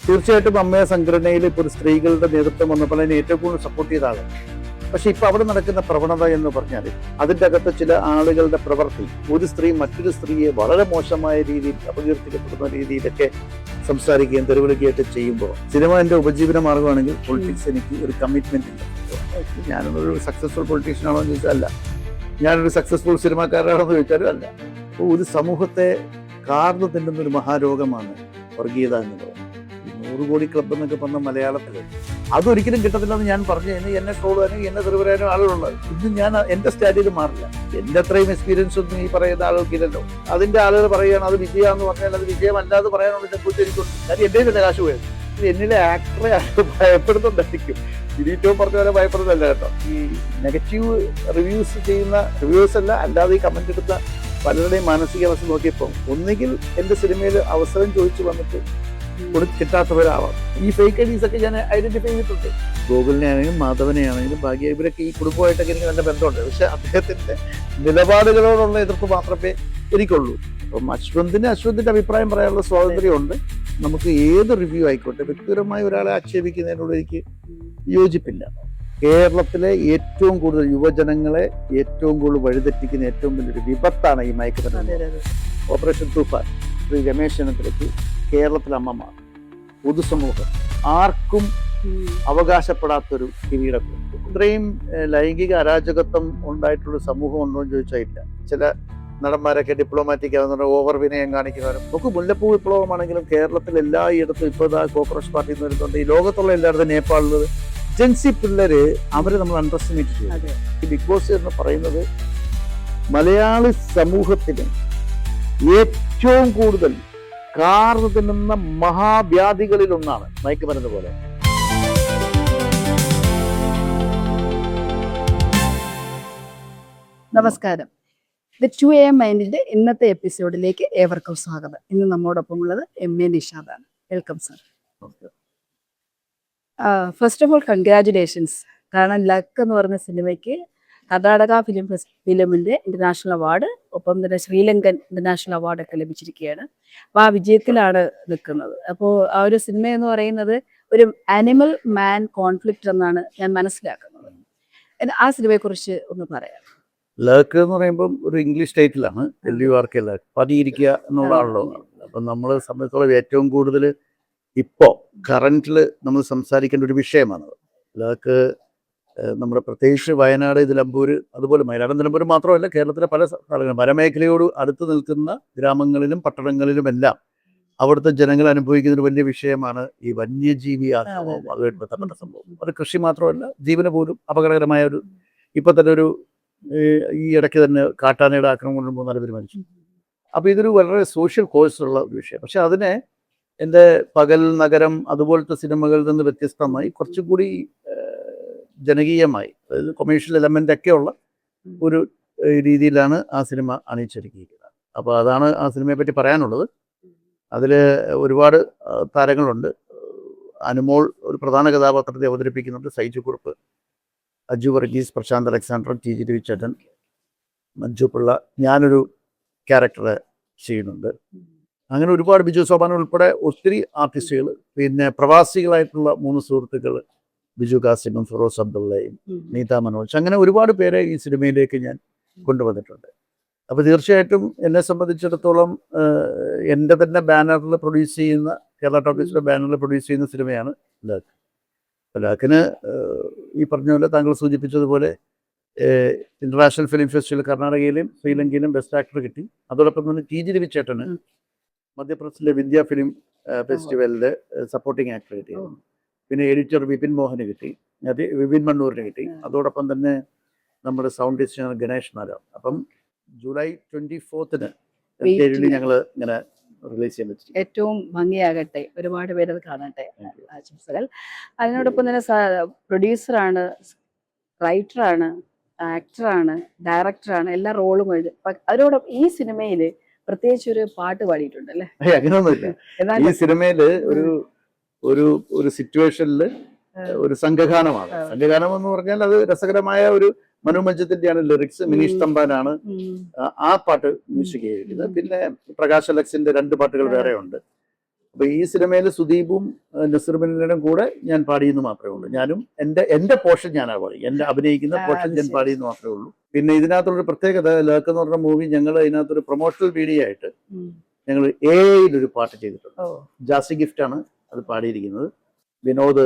തീർച്ചയായിട്ടും അമ്മയെ സംഘടനയിൽ ഇപ്പോൾ ഒരു സ്ത്രീകളുടെ നേതൃത്വം വന്നപ്പോൾ അതിനെ ഏറ്റവും കൂടുതൽ സപ്പോർട്ട് ചെയ്ത ആളാണ്. പക്ഷെ ഇപ്പൊ അവിടെ നടക്കുന്ന പ്രവണത എന്ന് പറഞ്ഞാൽ അതിൻ്റെ അകത്ത് ചില ആളുകളുടെ പ്രവൃത്തി, ഒരു സ്ത്രീ മറ്റൊരു സ്ത്രീയെ വളരെ മോശമായ രീതിയിൽ അപകീർത്തിക്കപ്പെടുന്ന രീതിയിലൊക്കെ സംസാരിക്കുകയും തെരുവിളിക്കുകയൊക്കെ ചെയ്യുമ്പോൾ സിനിമ എൻ്റെ ഉപജീവന മാർഗമാണെങ്കിൽ പൊളിറ്റിക്സ് എനിക്ക് ഒരു കമ്മിറ്റ്മെന്റ് ഇല്ല. ഞാനൊരു സക്സസ്ഫുൾ പൊളിറ്റീഷ്യൻ ആണോ എന്ന് ചോദിച്ചാൽ അല്ല, ഞാനൊരു സക്സസ്ഫുൾ സിനിമാക്കാരനാണോ എന്ന് ചോദിച്ചാലും അല്ല. അപ്പോൾ ഒരു സമൂഹത്തെ കാർന്നു തിന്നുന്ന ഒരു മഹാരോഗമാണ് വർഗീയത എന്നുള്ളത്. 100 കോടി ക്ലബ് എന്നൊക്കെ പറഞ്ഞ മലയാളത്തിൽ അതൊരിക്കലും കിട്ടത്തില്ലെന്ന് ഞാൻ പറഞ്ഞു കഴിഞ്ഞാൽ എന്നെ ട്രോൾ ചെയ്യാനും എന്നെ തെറി പറയാനും ആളുകളുള്ളത്. ഇന്ന് ഞാൻ എൻ്റെ സ്റ്റാൻഡിൽ മാറില്ല. എൻ്റെ അത്രയും എക്സ്പീരിയൻസ് ഒന്നും ഈ പറയുന്ന ആളുകൾക്കില്ലല്ലോ. അതിൻ്റെ ആളുകൾ പറയുകയാണ് അത് വിജയമാണെന്ന് പറഞ്ഞാൽ അത് വിജയമല്ലാതെ പറയാനുള്ള കുറിച്ച് എനിക്കുണ്ട്. കാര്യം എൻ്റെ തന്നെ കാശ് പോയത്. എന്നിലെ ആക്ടറെ ഭയപ്പെടുന്നുണ്ടായിരിക്കും. ഇതിറ്റവും പറഞ്ഞ പോലെ ഭയപ്പെടുന്നല്ല കേട്ടോ. ഈ നെഗറ്റീവ് റിവ്യൂസ് ചെയ്യുന്ന റിവ്യൂസ് അല്ലാതെ ഈ കമന്റ് എടുത്ത പലരുടെയും മാനസികാവസ്ഥ നോക്കിയപ്പോൾ ഒന്നുകിൽ എൻ്റെ സിനിമയിൽ അവസരം ചോദിച്ചു വന്നിട്ട് കിട്ടാത്തവരാവാം. ഈ ഫേക്ക് ഐഡീസ് ഒക്കെ ഞാൻ ഐഡന്റിഫൈ ചെയ്തിട്ടുണ്ട്. ഗോകുലിനെ ആണെങ്കിലും മാധവനെ ആണെങ്കിലും ഭാഗ്യ, ഇവരൊക്കെ ഈ കുടുംബമായിട്ടൊക്കെ എനിക്ക് നല്ല ബന്ധമുണ്ട്. പക്ഷെ അദ്ദേഹത്തിന്റെ നിലപാടുകളോടുള്ള എതിർപ്പ് മാത്രമേ എനിക്കുള്ളൂ. അപ്പം അശ്വന്തിന്റെ അഭിപ്രായം പറയാനുള്ള സ്വാതന്ത്ര്യമുണ്ട്. നമുക്ക് ഏത് റിവ്യൂ ആയിക്കോട്ടെ, വ്യക്തിപരമായി ഒരാളെ ആക്ഷേപിക്കുന്നതിനോട് എനിക്ക് യോജിപ്പില്ല. കേരളത്തിലെ ഏറ്റവും കൂടുതൽ യുവജനങ്ങളെ ഏറ്റവും കൂടുതൽ വഴിതെറ്റിക്കുന്ന ഏറ്റവും വലിയൊരു വിപത്താണ് ഈ മയക്കുമരുന്ന്. ഓപ്പറേഷൻ തൂഫാൻ, ശ്രീ രമേശ് ചെന്നിത്തലയ്ക്ക് കേരളത്തിലെ അമ്മമാർ, പൊതുസമൂഹം ആർക്കും അവകാശപ്പെടാത്തൊരു കിരീടം. ഇത്രയും ലൈംഗിക അരാജകത്വം ഉണ്ടായിട്ടുള്ള സമൂഹം ഉണ്ടോ എന്ന് ചോദിച്ചാൽ ഇല്ല. ചില നടന്മാരൊക്കെ ഡിപ്ലോമാറ്റിക് ആവുന്ന ഓവർ വിനയം കാണിക്കുന്നവരും. നമുക്ക് മുല്ലപ്പൂ വിപ്ലവമാണെങ്കിലും കേരളത്തിൽ എല്ലായിടത്തും ഇപ്പോൾ കോക്രോച്ച് പാർട്ടി എന്ന് വരുന്നുണ്ട്. ഈ ലോകത്തുള്ള എല്ലായിടത്തും നേപ്പാളിൽ ജൻസി പിള്ളേര് അവരെ നമ്മൾ അണ്ടർ എസ്റ്റിമേറ്റ് ചെയ്തു. ഈ ബിഗ് ബോസ് എന്ന് പറയുന്നത് മലയാളി സമൂഹത്തിന് ഏറ്റവും കൂടുതൽ കാർന്നു തിന്നുന്ന മഹാവ്യാധികളിൽ ഒന്നാണ് മയക്കുമരുന്ന് പോലെ. നമസ്കാരം. ദ 2AM മൈൻഡിന്റെ ഇന്നത്തെ എപ്പിസോഡിലേക്ക് ഏവർക്കും സ്വാഗതം. ഇന്ന് നമ്മോടൊപ്പം ഉള്ളത് MA നിഷാദാണ്. Welcome sir. First of all congratulations. കാരണം ലക്ക് എന്ന് പറഞ്ഞ സിനിമയ്ക്ക് കർണാടക ഫിലിമിന്റെ ഇന്റർനാഷണൽ അവാർഡ്, ഒപ്പം തന്നെ ശ്രീലങ്കൻ ഇന്റർനാഷണൽ അവാർഡൊക്കെ ലഭിച്ചിരിക്കുകയാണ്. അപ്പോൾ ആ വിജയത്തിലാണ് നിൽക്കുന്നത്. അപ്പോൾ ആ ഒരു സിനിമ എന്ന് പറയുന്നത് ഒരു ആനിമൽ മാൻ കോൺഫ്ലിക്റ്റ് എന്നാണ് ഞാൻ മനസ്സിലാക്കുന്നത്. ആ സിനിമയെക്കുറിച്ച് ഒന്ന് പറയാം. ലക്ക് എന്ന് പറയുമ്പം ഒരു ഇംഗ്ലീഷ് ടൈറ്റിലാണ്. LURK, ലക്ക്, പതിയിരിക്കുക എന്നുള്ളതാണല്ലോ. അപ്പം നമ്മളെ സംബന്ധിച്ചോളം ഏറ്റവും കൂടുതൽ ഇപ്പോൾ കറന്റിൽ നമ്മൾ സംസാരിക്കേണ്ട ഒരു വിഷയമാണ് ലക്ക്. നമ്മുടെ പ്രത്യേകിച്ച് വയനാട്, നിലമ്പൂർ, അതുപോലെ വയനാട് നിലമ്പൂർ മാത്രമല്ല കേരളത്തിലെ പല സ്ഥലങ്ങളും വനമേഖലയോട് അടുത്ത് നിൽക്കുന്ന ഗ്രാമങ്ങളിലും പട്ടണങ്ങളിലുമെല്ലാം അവിടുത്തെ ജനങ്ങൾ അനുഭവിക്കുന്ന ഒരു വലിയ വിഷയമാണ് ഈ വന്യജീവി ആക്രമണം. അതുമായിട്ട് ബന്ധപ്പെട്ട സംഭവം. അത് കൃഷി മാത്രമല്ല, ജീവന് പോലും അപകടകരമായ ഒരു, ഇപ്പം തന്നെ ഒരു ഈ ഇടയ്ക്ക് തന്നെ കാട്ടാനയുടെ ആക്രമണം കൊണ്ട് 3-4 പേര് മരിച്ചു. അപ്പോൾ ഇതൊരു വളരെ സോഷ്യൽ കോഴ്സുള്ള ഒരു വിഷയം. പക്ഷെ അതിനെ എൻ്റെ പകൽ നഗരം അതുപോലത്തെ സിനിമകളിൽ നിന്ന് വ്യത്യസ്തമായി കുറച്ചുകൂടി ജനകീയമായി, അതായത് കൊമേഴ്ഷ്യൽ എലമെൻ്റ് ഒക്കെയുള്ള ഒരു രീതിയിലാണ് ആ സിനിമ അണിയിച്ചൊരുക്കിയിരിക്കുന്നത്. അപ്പോൾ അതാണ് ആ സിനിമയെ പറ്റി പറയാനുള്ളത്. അതിൽ ഒരുപാട് താരങ്ങളുണ്ട്. അനുമോൾ ഒരു പ്രധാന കഥാപാത്രത്തെ അവതരിപ്പിക്കുന്നുണ്ട്. സൈജു കുറുപ്പ്, അജു വർഗീസ്, പ്രശാന്ത് അലക്സാണ്ടർ, TG രവിചന്ദ്രൻ, മഞ്ജു പിള്ള, ഞാനൊരു ക്യാരക്ടറെ ചെയ്യുന്നുണ്ട്. അങ്ങനെ ഒരുപാട് ബിജു സോപാൻ ഉൾപ്പെടെ ഒത്തിരി ആർട്ടിസ്റ്റുകൾ. പിന്നെ പ്രവാസികളായിട്ടുള്ള 3 സുഹൃത്തുക്കൾ, ബിജു കാസിമും ഫിറോസ് അബ്ദുള്ളയും നീത മനോജ്, അങ്ങനെ ഒരുപാട് പേരെ ഈ സിനിമയിലേക്ക് ഞാൻ കൊണ്ടുവന്നിട്ടുണ്ട്. അപ്പോൾ തീർച്ചയായിട്ടും എന്നെ സംബന്ധിച്ചിടത്തോളം എൻ്റെ തന്നെ ബാനറിൽ പ്രൊഡ്യൂസ് ചെയ്യുന്ന, കേരള ടോക്കീസിൻ്റെ ബാനറിൽ പ്രൊഡ്യൂസ് ചെയ്യുന്ന സിനിമയാണ് ലക്ക്. ലക്കിന് ഈ പറഞ്ഞ പോലെ താങ്കൾ സൂചിപ്പിച്ചതുപോലെ ഇന്റർനാഷണൽ ഫിലിം ഫെസ്റ്റിവൽ കർണാടകയിലും ശ്രീലങ്കയിലും ബെസ്റ്റ് ആക്ടർ കിട്ടി. അതോടൊപ്പം തന്നെ TG രവിചേട്ടന് മധ്യപ്രദേശിലെ വിദ്യാ ഫിലിം ഫെസ്റ്റിവലിൽ സപ്പോർട്ടിങ് ആക്ടർ കിട്ടി. പിന്നെ എഡിറ്റർ വിപിൻ മോഹന് കിട്ടി, വിപിൻ മണ്ണൂരിന് കിട്ടി. അതോടൊപ്പം തന്നെ നമ്മുടെ സൗണ്ട് ഡിസൈനർ ഗണേഷ് നാരായൺ. അപ്പം ജൂലൈ 24 ഞങ്ങൾ ഇങ്ങനെ റിലീസ് ചെയ്യാൻ പറ്റും. ഏറ്റവും ഭംഗിയാകട്ടെ, ഒരുപാട് പേരത് കാണട്ടെ, ആശംസകൾ. അതിനോടൊപ്പം തന്നെ പ്രൊഡ്യൂസറാണ്, റൈറ്ററാണ്, ആക്ടറാണ്, ഡയറക്ടറാണ്, എല്ലാ റോളും. അതിനോടൊപ്പം ഈ സിനിമയിൽ പ്രത്യേകിച്ച് ഒരു പാട്ട് പാടിയിട്ടുണ്ട് അല്ലേ? അങ്ങനെയൊന്നുമില്ല. ഈ സിനിമയില് ഒരു സിറ്റുവേഷനിൽ ഒരു സംഘഗാനമാണ്. സംഘഗാനം എന്ന് പറഞ്ഞാൽ അത് രസകരമായ ഒരു മനോമഞ്ചത്തിന്റെയാണ് ലിറിക്സ്. മിനീഷ് തമ്പാനാണ് ആ പാട്ട് മ്യൂസിക് ചെയ്തിരിക്കുന്നത്. പിന്നെ പ്രകാശ് അലക്സിന്റെ 2 പാട്ടുകൾ വേറെ ഉണ്ട്. അപ്പൊ ഈ സിനിമയിൽ സുദീപും നസീറും കൂടെ ഞാൻ പാടിയെന്ന് മാത്രമേ ഉള്ളൂ. ഞാനും എന്റെ പോർഷൻ ഞാനാ പാടി, എന്റെ അഭിനയിക്കുന്ന പോർഷൻ ഞാൻ പാടിയെന്ന് മാത്രമേ ഉള്ളൂ. പിന്നെ ഇതിനകത്തൊരു പ്രത്യേകത, ലേക്ക് എന്ന് പറഞ്ഞ മൂവി ഞങ്ങൾ ഇതിനകത്തൊരു പ്രൊമോഷണൽ വീഡിയോ ആയിട്ട് ഞങ്ങൾ ഒരു പാട്ട് ചെയ്തിട്ടുണ്ട്. ജാസി ഗിഫ്റ്റ് ആണ് അത് പാടിയിരിക്കുന്നത്. വിനോദ്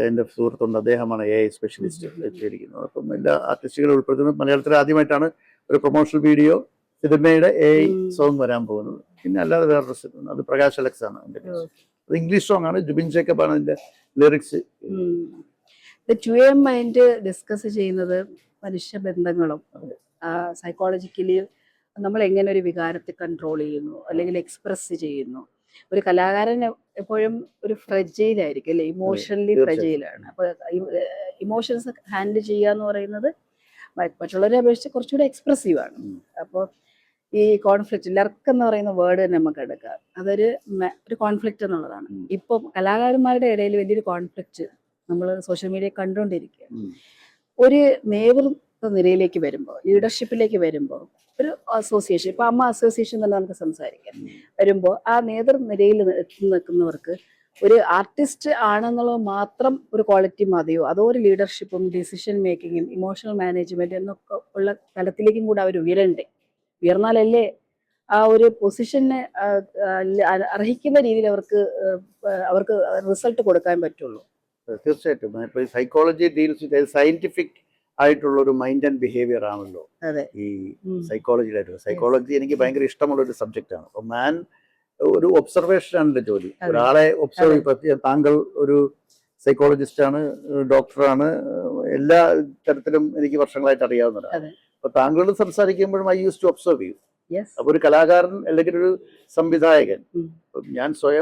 എൻ്റെ സുഹൃത്തുണ്ട്, അദ്ദേഹമാണ് AI സ്പെഷ്യലിസ്റ്റ് ചെയ്തിരിക്കുന്നത്. അപ്പം എല്ലാ ആർട്ടിസ്റ്റുകളും ഉൾപ്പെടുത്തുന്നത്. മലയാളത്തിൽ ആദ്യമായിട്ടാണ് ഒരു പ്രൊമോഷണൽ വീഡിയോ സിനിമയുടെ AI സോങ് വരാൻ പോകുന്നത്. പിന്നെ അല്ലാതെ വേറൊരു സിനിമ, അത് പ്രകാശ് അലക്സ് ആണ് അതിൻ്റെ. അത് ഇംഗ്ലീഷ് സോങ് ആണ്, ജുബിൻ ജേക്കബ് ആണ് അതിന്റെ ലിറിക്സ്. മൈൻഡ് ഡിസ്കസ് ചെയ്യുന്നത് മനുഷ്യബന്ധങ്ങളും സൈക്കോളജിക്കലി നമ്മൾ എങ്ങനെ ഒരു വികാരത്തെ കൺട്രോൾ ചെയ്യുന്നു അല്ലെങ്കിൽ എക്സ്പ്രസ് ചെയ്യുന്നു. ഒരു കലാകാരൻ എപ്പോഴും ഒരു ഫ്രജയിലായിരിക്കും അല്ലെ, ഇമോഷണലി ഫ്രജയിലാണ്. അപ്പൊ ഇമോഷൻസ് ഹാൻഡിൽ ചെയ്യുക എന്ന് പറയുന്നത് മറ്റുള്ളവരെ അപേക്ഷിച്ച് കുറച്ചുകൂടെ എക്സ്പ്രസീവ് ആണ്. അപ്പോൾ ഈ കോൺഫ്ലിക്റ്റ്, ലർക്ക് എന്ന് പറയുന്ന വേർഡ് തന്നെ നമുക്ക് എടുക്കാം, അതൊരു കോൺഫ്ലിക്റ്റ് എന്നുള്ളതാണ്. ഇപ്പം കലാകാരന്മാരുടെ ഇടയിൽ വലിയൊരു കോൺഫ്ലിക്റ്റ് നമ്മൾ സോഷ്യൽ മീഡിയ കണ്ടുകൊണ്ടിരിക്കുകയാണ്. ഒരു നേതൃത്വ നിരയിലേക്ക് വരുമ്പോൾ, ലീഡർഷിപ്പിലേക്ക് വരുമ്പോൾ, ഒരു അസോസിയേഷൻ, ഇപ്പൊ അമ്മ അസോസിയേഷൻ തന്നെ നമുക്ക് സംസാരിക്കാം, വരുമ്പോൾ ആ നേതൃനിരയിൽ എത്തി നിൽക്കുന്നവർക്ക് ഒരു ആർട്ടിസ്റ്റ് ആണെന്നുള്ളത് മാത്രം ഒരു ക്വാളിറ്റി മതിയോ, അതോ ഒരു ലീഡർഷിപ്പും ഡിസിഷൻ മേക്കിങ്ങും ഇമോഷണൽ മാനേജ്മെന്റ് എന്നൊക്കെ ഉള്ള തലത്തിലേക്കും കൂടെ അവർ ഉയർന്നാലല്ലേ ആ ഒരു പൊസിഷന് അർഹിക്കുന്ന രീതിയിൽ അവർക്ക് റിസൾട്ട് കൊടുക്കാൻ പറ്റുള്ളൂ. തീർച്ചയായിട്ടും സൈക്കോളജി ഡീൽസ് വിത്ത് സയന്റിഫിക് ആയിട്ടുള്ള ഒരു മൈൻഡ് ആൻഡ് ബിഹേവിയർ ആണല്ലോ ഈ സൈക്കോളജിയിലായിട്ട്. സൈക്കോളജി എനിക്ക് ഭയങ്കര ഇഷ്ടമുള്ള ഒരു സബ്ജക്റ്റ് ആണ്. അപ്പൊ മാൻ ഒരു ഒബ്സർവേഷൻ ആണ് ജോലി, ഒരാളെ ഒബ്സർവ്. ഇപ്പൊ താങ്കൾ ഒരു സൈക്കോളജിസ്റ്റ് ആണ്, ഡോക്ടറാണ്, എല്ലാ തരത്തിലും എനിക്ക് വർഷങ്ങളായിട്ട് അറിയാവുന്നതാണ്. അപ്പൊ താങ്കളോട് സംസാരിക്കുമ്പോഴും ഐ യൂസ് ടു ഒബ്സർവ് ചെയ്യും. അപ്പൊ ഒരു കലാകാരൻ അല്ലെങ്കിൽ ഒരു സംവിധായകൻ,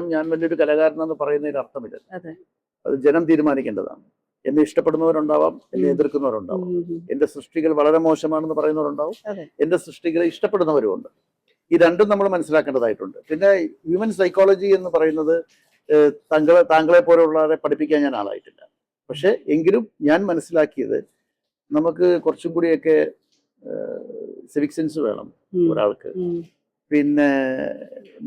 ഞാൻ വലിയൊരു കലാകാരനെന്ന് പറയുന്നതിന് അർത്ഥമില്ല. അത് ജനം തീരുമാനിക്കേണ്ടതാണ്. എന്നെ ഇഷ്ടപ്പെടുന്നവരുണ്ടാവാം, എന്നെ എതിർക്കുന്നവരുണ്ടാവും. എന്റെ സൃഷ്ടികൾ വളരെ മോശമാണെന്ന് പറയുന്നവരുണ്ടാവും, എന്റെ സൃഷ്ടികളെ ഇഷ്ടപ്പെടുന്നവരുമുണ്ട്. ഈ രണ്ടും നമ്മൾ മനസ്സിലാക്കേണ്ടതായിട്ടുണ്ട്. പിന്നെ ഹ്യൂമൻ സൈക്കോളജി എന്ന് പറയുന്നത് താങ്കളെ പോലുള്ളവരെ പഠിപ്പിക്കാൻ ഞാൻ ആളായിട്ടില്ല. പക്ഷെ എങ്കിലും ഞാൻ മനസ്സിലാക്കിയത് നമുക്ക് കുറച്ചും കൂടിയൊക്കെ സിവിക് സെൻസ് വേണം ഒരാൾക്ക്. പിന്നെ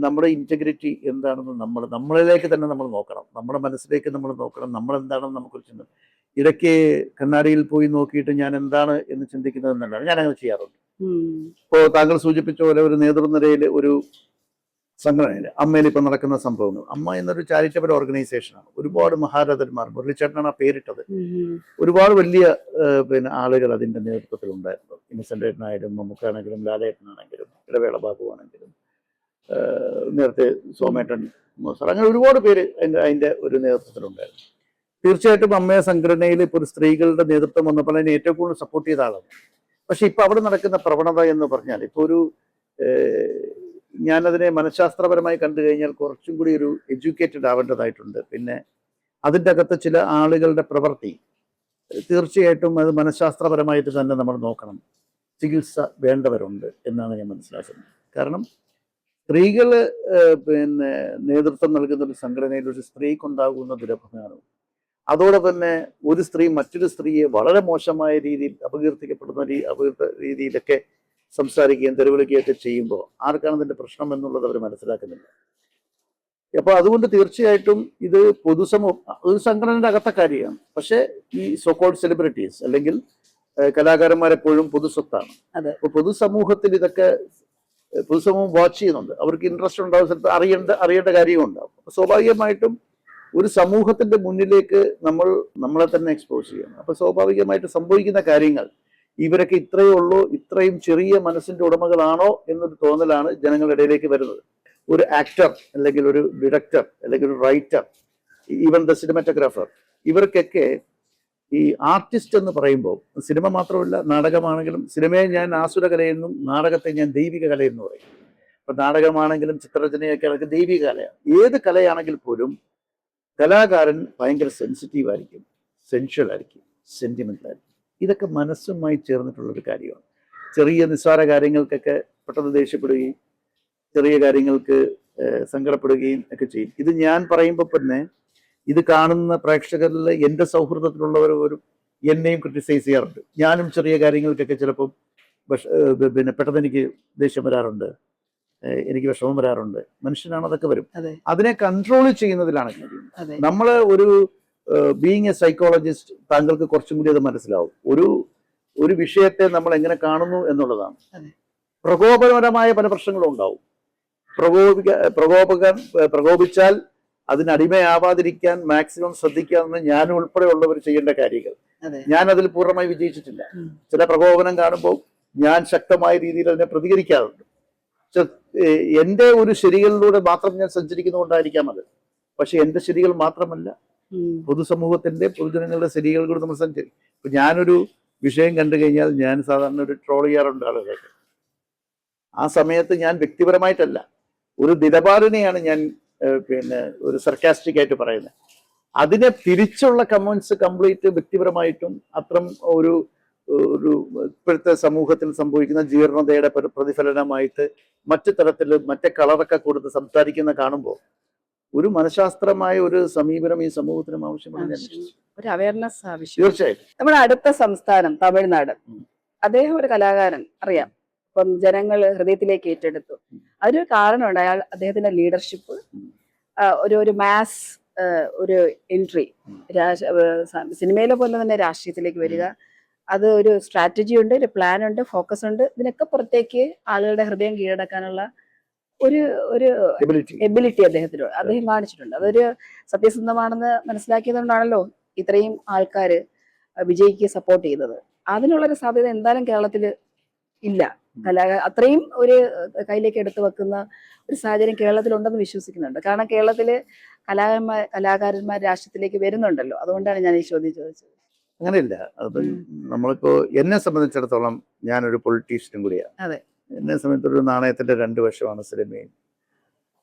നമ്മുടെ ഇന്റഗ്രിറ്റി എന്താണെന്ന് നമ്മളിലേക്ക് തന്നെ നമ്മൾ നോക്കണം, നമ്മുടെ മനസ്സിലേക്ക് നമ്മൾ നോക്കണം, നമ്മൾ എന്താണെന്ന് നമുക്കൊരു ചിന്ത. ഇടയ്ക്ക് കണ്ണാടിയിൽ പോയി നോക്കിയിട്ട് ഞാൻ എന്താണ് എന്ന് ചിന്തിക്കുന്നത് എന്നല്ലാണ് ഞാൻ അങ്ങനെ ചെയ്യാറുണ്ട്. ഇപ്പോൾ താങ്കൾ സൂചിപ്പിച്ച പോലെ ഒരു നേതൃനിരയിൽ ഒരു സംഘടനയിൽ അമ്മയിൽ ഇപ്പൊ നടക്കുന്ന സംഭവങ്ങൾ, അമ്മ എന്നൊരു ചാരിറ്റബിൾ ഓർഗനൈസേഷനാണ്. ഒരുപാട് മഹാരഥന്മാർ, മുരളിച്ചേട്ടനാണ് ആ പേരിട്ടത്. ഒരുപാട് വലിയ ആളുകൾ അതിന്റെ നേതൃത്വത്തിൽ ഉണ്ടായിരുന്നു. ഇന്നസെന്റ് ഏട്ടനായാലും, മമ്മൂക്കാണെങ്കിലും, ലാലേട്ടനാണെങ്കിലും, ഇടവേള ബാബു ആണെങ്കിലും, നേരത്തെ സോമേട്ടൻ, അങ്ങനെ ഒരുപാട് പേര് അതിന്റെ ഒരു നേതൃത്വത്തിലുണ്ടായിരുന്നു. തീർച്ചയായിട്ടും അമ്മയെ സംഘടനയിൽ ഇപ്പോൾ ഒരു സ്ത്രീകളുടെ നേതൃത്വം വന്നപ്പോൾ അതിനെ ഏറ്റവും കൂടുതൽ സപ്പോർട്ട് ചെയ്ത ആളാണ്. പക്ഷെ ഇപ്പൊ അവിടെ നടക്കുന്ന പ്രവണത എന്ന് പറഞ്ഞാൽ, ഇപ്പൊ ഒരു ഞാനതിനെ മനഃശാസ്ത്രപരമായി കണ്ടു കഴിഞ്ഞാൽ കുറച്ചും കൂടി ഒരു എഡ്യൂക്കേറ്റഡ് ആവേണ്ടതായിട്ടുണ്ട്. പിന്നെ അതിൻ്റെ അകത്ത് ചില ആളുകളുടെ പ്രവൃത്തി തീർച്ചയായിട്ടും അത് മനഃശാസ്ത്രപരമായിട്ട് തന്നെ നമ്മൾ നോക്കണം. ചികിത്സ വേണ്ടവരുണ്ട് എന്നാണ് ഞാൻ മനസ്സിലാക്കുന്നത്. കാരണം സ്ത്രീകൾ നേതൃത്വം നൽകുന്ന ഒരു സംഘടനയിൽ ഒരു സ്ത്രീക്കുണ്ടാകുന്ന ദുരഭിമാനവും, അതോടെ തന്നെ ഒരു സ്ത്രീ മറ്റൊരു സ്ത്രീയെ വളരെ മോശമായ രീതിയിൽ അപകീർത്തിക്കപ്പെടുന്ന രീതിയിലൊക്കെ സംസാരിക്കുകയും തെരുവിളിക്കുകയൊക്കെ ചെയ്യുമ്പോൾ ആർക്കാണ് ഇതിന്റെ പ്രശ്നം എന്നുള്ളത് അവർ മനസ്സിലാക്കുന്നില്ല. അപ്പൊ അതുകൊണ്ട് തീർച്ചയായിട്ടും ഇത് പൊതുസമൂഹം, ഒരു സംഘടനയുടെ അകത്ത കാര്യമാണ്. പക്ഷെ ഈ സോക്കോൾഡ് സെലിബ്രിറ്റീസ് അല്ലെങ്കിൽ കലാകാരന്മാരെപ്പോഴും പൊതുസ്വത്താണ്. അപ്പൊ പൊതുസമൂഹത്തിൽ ഇതൊക്കെ പൊതുസമൂഹം വാച്ച് ചെയ്യുന്നുണ്ട്, അവർക്ക് ഇൻട്രസ്റ്റ് ഉണ്ടാവുന്ന സ്ഥലത്ത് അറിയേണ്ട കാര്യവും ഉണ്ടാവും. അപ്പൊ സ്വാഭാവികമായിട്ടും ഒരു സമൂഹത്തിന്റെ മുന്നിലേക്ക് നമ്മളെ തന്നെ എക്സ്പോസ് ചെയ്യണം. അപ്പൊ സ്വാഭാവികമായിട്ട് സംഭവിക്കുന്ന കാര്യങ്ങൾ ഇവരൊക്കെ ഇത്രയേ ഉള്ളൂ, ഇത്രയും ചെറിയ മനസ്സിന്റെ ഉടമകളാണോ എന്നൊരു തോന്നലാണ് ജനങ്ങളുടെ ഇടയിലേക്ക് വരുന്നത്. ഒരു ആക്ടർ അല്ലെങ്കിൽ ഒരു ഡിറക്ടർ അല്ലെങ്കിൽ ഒരു റൈറ്റർ, ഈവൻ ദ സിനിമാറ്റോഗ്രാഫർ, ഇവർക്കൊക്കെ ഈ ആർട്ടിസ്റ്റ് എന്ന് പറയുമ്പോൾ സിനിമ മാത്രമല്ല, നാടകമാണെങ്കിലും, സിനിമയെ ഞാൻ ആസുര കലയെന്നും നാടകത്തെ ഞാൻ ദൈവിക കലയെന്ന് പറയും. ഇപ്പൊ നാടകമാണെങ്കിലും ചിത്രരചനയൊക്കെ അതൊക്കെ ദൈവിക കലയാണ്. ഏത് കലയാണെങ്കിൽ പോലും കലാകാരൻ ഭയങ്കര സെൻസിറ്റീവ് ആയിരിക്കും, സെൻഷ്വൽ ആയിരിക്കും, സെന്റിമെന്റൽ ആയിരിക്കും. ഇതൊക്കെ മനസ്സുമായി ചേർന്നിട്ടുള്ളൊരു കാര്യമാണ്. ചെറിയ നിസ്സാര കാര്യങ്ങൾക്കൊക്കെ പെട്ടെന്ന് ദേഷ്യപ്പെടുകയും ചെറിയ കാര്യങ്ങൾക്ക് സങ്കടപ്പെടുകയും ഒക്കെ ചെയ്യും. ഇത് ഞാൻ പറയുമ്പോൾ തന്നെ ഇത് കാണുന്ന പ്രേക്ഷകരിൽ എൻ്റെ സൗഹൃദത്തിലുള്ളവർ ഒരു എന്നെയും ക്രിട്ടിസൈസ് ചെയ്യാറുണ്ട്. ഞാനും ചെറിയ കാര്യങ്ങൾക്കൊക്കെ ചിലപ്പം പെട്ടെന്ന് എനിക്ക് ദേഷ്യം വരാറുണ്ട്. എനിക്ക് വിഷമം വരാറുണ്ട്. മനുഷ്യനാണ്, അതൊക്കെ വരും. അതെ അതിനെ കൺട്രോൾ ചെയ്യുന്നതിലാണ് കാര്യം. അതെ നമ്മൾ ഒരു ബീയിങ് എ സൈക്കോളജിസ്റ്റ്, താങ്കൾക്ക് കുറച്ചും കൂടി അത് മനസ്സിലാവും. ഒരു വിഷയത്തെ നമ്മൾ എങ്ങനെ കാണുന്നു എന്നുള്ളതാണ്. അതെ. പ്രകോപനപരമായ പല പ്രശ്നങ്ങളും ഉണ്ടാവും. പ്രകോപിച്ചാൽ അതിനടിമയാവാതിരിക്കാൻ മാക്സിമം ശ്രദ്ധിക്കാമെന്ന് ഞാൻ ഉൾപ്പെടെയുള്ളവർ ചെയ്യേണ്ട കാര്യങ്ങൾ. അതെ ഞാൻ അതിൽ പൂർണ്ണമായി വിജയിച്ചിട്ടില്ല. ഉം. ചില പ്രകോപനം കാണുമ്പോൾ ഞാൻ ശക്തമായ രീതിയിൽ അതിനെ പ്രതികരിക്കാറുണ്ട്. എൻ്റെ ഒരു ശരികളിലൂടെ മാത്രം ഞാൻ സഞ്ചരിക്കുന്നതുകൊണ്ടായിരിക്കാം അത്. പക്ഷെ എൻ്റെ ശരികൾ മാത്രമല്ല, പൊതുസമൂഹത്തിന്റെ, പൊതുജനങ്ങളുടെ ശരികളിലൂടെ നമ്മൾ സഞ്ചരിക്കും. ഇപ്പൊ ഞാനൊരു വിഷയം കണ്ടു കഴിഞ്ഞാൽ ഞാൻ സാധാരണ ഒരു ട്രോൾ ചെയ്യാറുണ്ട് ആളുകളൊക്കെ. ആ സമയത്ത് ഞാൻ വ്യക്തിപരമായിട്ടല്ല, ഒരു നിലപാടിനെയാണ് ഞാൻ ഒരു സർക്കാസ്റ്റിക് ആയിട്ട് പറയുന്നത്. അതിനെ തിരിച്ചുള്ള കമന്റ്സ് കംപ്ലീറ്റ് വ്യക്തിപരമായിട്ടും അത്തരം ഒരു ഇപ്പോഴത്തെ സമൂഹത്തിൽ സംഭവിക്കുന്ന ജീർണതയുടെ പ്രതിഫലനമായിട്ട് മറ്റു തരത്തിൽ മറ്റേ കളറൊക്കെ കൊടുത്ത് സംസാരിക്കുന്ന കാണുമ്പോൾ ഒരു മനഃശാസ്ത്രമായ ഒരു സമീപനം ഈ സമൂഹത്തിനും ആവശ്യമാണ്. ഒരു അവയർനെസ് ആവശ്യം. തീർച്ചയായിട്ടും. നമ്മുടെ അടുത്ത സംസ്ഥാനം തമിഴ്നാട്. അദ്ദേഹം ഒരു കലാകാരൻ, അറിയാം. ഇപ്പം ജനങ്ങൾ ഹൃദയത്തിലേക്ക് ഏറ്റെടുത്തു. അതിനൊരു കാരണമുണ്ട്. അദ്ദേഹത്തിന്റെ ലീഡർഷിപ്പ്, ഒരു മാസ് ഒരു എൻട്രി, സിനിമയിലെ പോലെ തന്നെ രാഷ്ട്രീയത്തിലേക്ക് വരിക. അത് ഒരു സ്ട്രാറ്റജി ഉണ്ട്, ഒരു പ്ലാൻ ഉണ്ട്, ഫോക്കസ് ഉണ്ട്. ഇതിനൊക്കെ പുറത്തേക്ക് ആളുകളുടെ ഹൃദയം കീഴടക്കാനുള്ള ഒരു എബിലിറ്റി അദ്ദേഹം കാണിച്ചിട്ടുണ്ട്. അതൊരു സത്യസന്ധമാണെന്ന് മനസ്സിലാക്കിയതുകൊണ്ടാണല്ലോ ഇത്രയും ആൾക്കാര് വിജയ്ക്ക് സപ്പോർട്ട് ചെയ്തത്. അതിനുള്ളൊരു സാധ്യത എന്തായാലും കേരളത്തില് ഇല്ല. അത്രയും ഒരു കയ്യിലേക്ക് എടുത്തു വെക്കുന്ന ഒരു സാഹചര്യം കേരളത്തിൽ ഉണ്ടെന്ന് വിശ്വസിക്കുന്നുണ്ട്. കാരണം കേരളത്തില് കലാകാരന്മാർ രാഷ്ട്രീയത്തിലേക്ക് വരുന്നുണ്ടല്ലോ. അതുകൊണ്ടാണ് ഞാൻ ഈ ചോദ്യം ചോദിച്ചത്. അങ്ങനെയില്ല. അത് നമ്മളിപ്പോ എന്നെ സംബന്ധിച്ചിടത്തോളം ഞാനൊരു പൊളിറ്റീഷ്യനും കൂടിയാണ്. അതെ. എന്നെ സംബന്ധിച്ചൊരു നാണയത്തിന്റെ രണ്ട് വശമാണ് സിനിമയും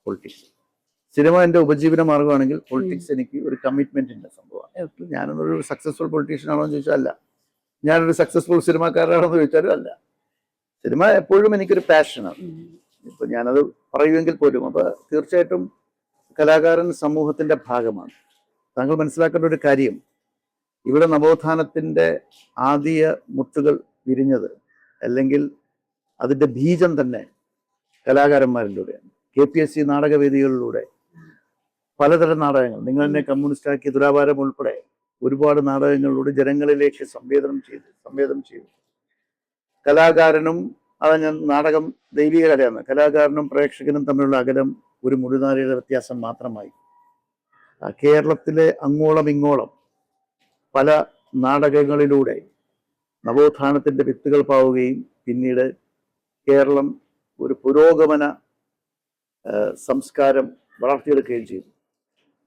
പൊളിറ്റിക്സ്. സിനിമ എൻ്റെ ഉപജീവന മാർഗമാണെങ്കിൽ പൊളിറ്റിക്സ് എനിക്ക് ഒരു കമ്മിറ്റ്മെന്റിന്റെ സംഭവമാണ്. ഞാനൊരു സക്സസ്ഫുൾ പൊളിറ്റീഷ്യൻ ആണോ എന്ന് ചോദിച്ചാൽ അല്ല. ഞാനൊരു സക്സസ്ഫുൾ സിനിമാക്കാരനാണോ എന്ന് ചോദിച്ചാലും അല്ല. സിനിമ എപ്പോഴും എനിക്കൊരു പാഷനാണ്. ഇപ്പൊ ഞാനത് പറയുമെങ്കിൽ പോലും. അപ്പൊ തീർച്ചയായിട്ടും കലാകാരൻ സമൂഹത്തിന്റെ ഭാഗമാണ്. താങ്കൾ മനസ്സിലാക്കേണ്ട ഒരു കാര്യം, ഇവിടെ നവോത്ഥാനത്തിന്റെ ആദ്യ മുത്തുകൾ വിരിഞ്ഞത്, അല്ലെങ്കിൽ അതിന്റെ ബീജം തന്നെ കലാകാരന്മാരിലൂടെയാണ്. KPSC നാടകവേദികളിലൂടെ പലതരം നാടകങ്ങൾ, നിങ്ങൾ എന്നെ കമ്മ്യൂണിസ്റ്റാക്കിയ തുലാഭാരം ഉൾപ്പെടെ ഒരുപാട് നാടകങ്ങളിലൂടെ ജനങ്ങളിലേക്ക് സംവേദനം ചെയ്തു. കലാകാരനും, അത് ഞാൻ നാടകം ദൈവിക കലയാണ്, കലാകാരനും പ്രേക്ഷകനും തമ്മിലുള്ള അകലം ഒരു മുഴുനാരിയുടെ വ്യത്യാസം മാത്രമായി. കേരളത്തിലെ അങ്ങോളം ഇങ്ങോളം പല നാടകങ്ങളിലൂടെ നവോത്ഥാനത്തിന്റെ വിത്തുകൾ പാവുകയും പിന്നീട് കേരളം ഒരു പുരോഗമന സംസ്കാരം വളർത്തിയെടുക്കുകയും ചെയ്തു.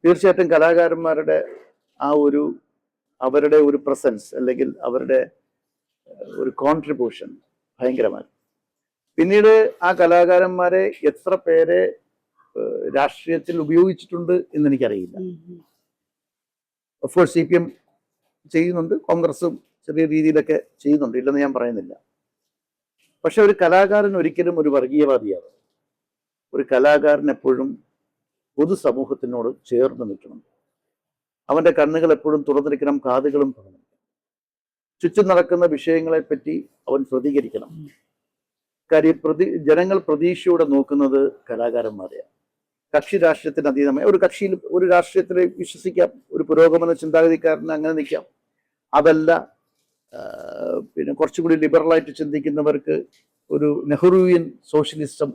തീർച്ചയായിട്ടും കലാകാരന്മാരുടെ അവരുടെ ഒരു പ്രസൻസ്, അല്ലെങ്കിൽ അവരുടെ ഒരു കോൺട്രിബ്യൂഷൻ ഭയങ്കരമാണ്. പിന്നീട് ആ കലാകാരന്മാരെ എത്ര പേരെ രാഷ്ട്രീയത്തിൽ ഉപയോഗിച്ചിട്ടുണ്ട് എന്ന് എനിക്കറിയില്ല. ഓഫ്കോഴ്സ് CPM ചെയ്യുന്നുണ്ട്, കോൺഗ്രസും ചെറിയ രീതിയിലൊക്കെ ചെയ്യുന്നുണ്ട്, ഇല്ലെന്ന് ഞാൻ പറയുന്നില്ല. പക്ഷെ ഒരു കലാകാരൻ ഒരിക്കലും ഒരു വർഗീയവാദിയാവും. ഒരു കലാകാരൻ എപ്പോഴും പൊതുസമൂഹത്തിനോട് ചേർന്ന് നിൽക്കണം. അവന്റെ കണ്ണുകൾ എപ്പോഴും തുറന്നിരിക്കണം, കാതുകളും തുറന്നിരിക്കണം. ചുറ്റും നടക്കുന്ന വിഷയങ്ങളെ പറ്റി അവൻ പ്രതികരിക്കണം. കാര്യം ജനങ്ങൾ പ്രതീക്ഷയോടെ നോക്കുന്നത് കലാകാരന്മാരെയാണ്. കക്ഷി രാഷ്ട്രീയത്തിന് അതീതമായ ഒരു രാഷ്ട്രീയത്തിൽ വിശ്വസിക്കാം, ഒരു പുരോഗമന ചിന്താഗതിക്കാരന് അങ്ങനെ നിൽക്കാം. അതല്ല, കുറച്ചുകൂടി ലിബറലായിട്ട് ചിന്തിക്കുന്നവർക്ക്, ഒരു നെഹ്റുവിയൻ സോഷ്യലിസം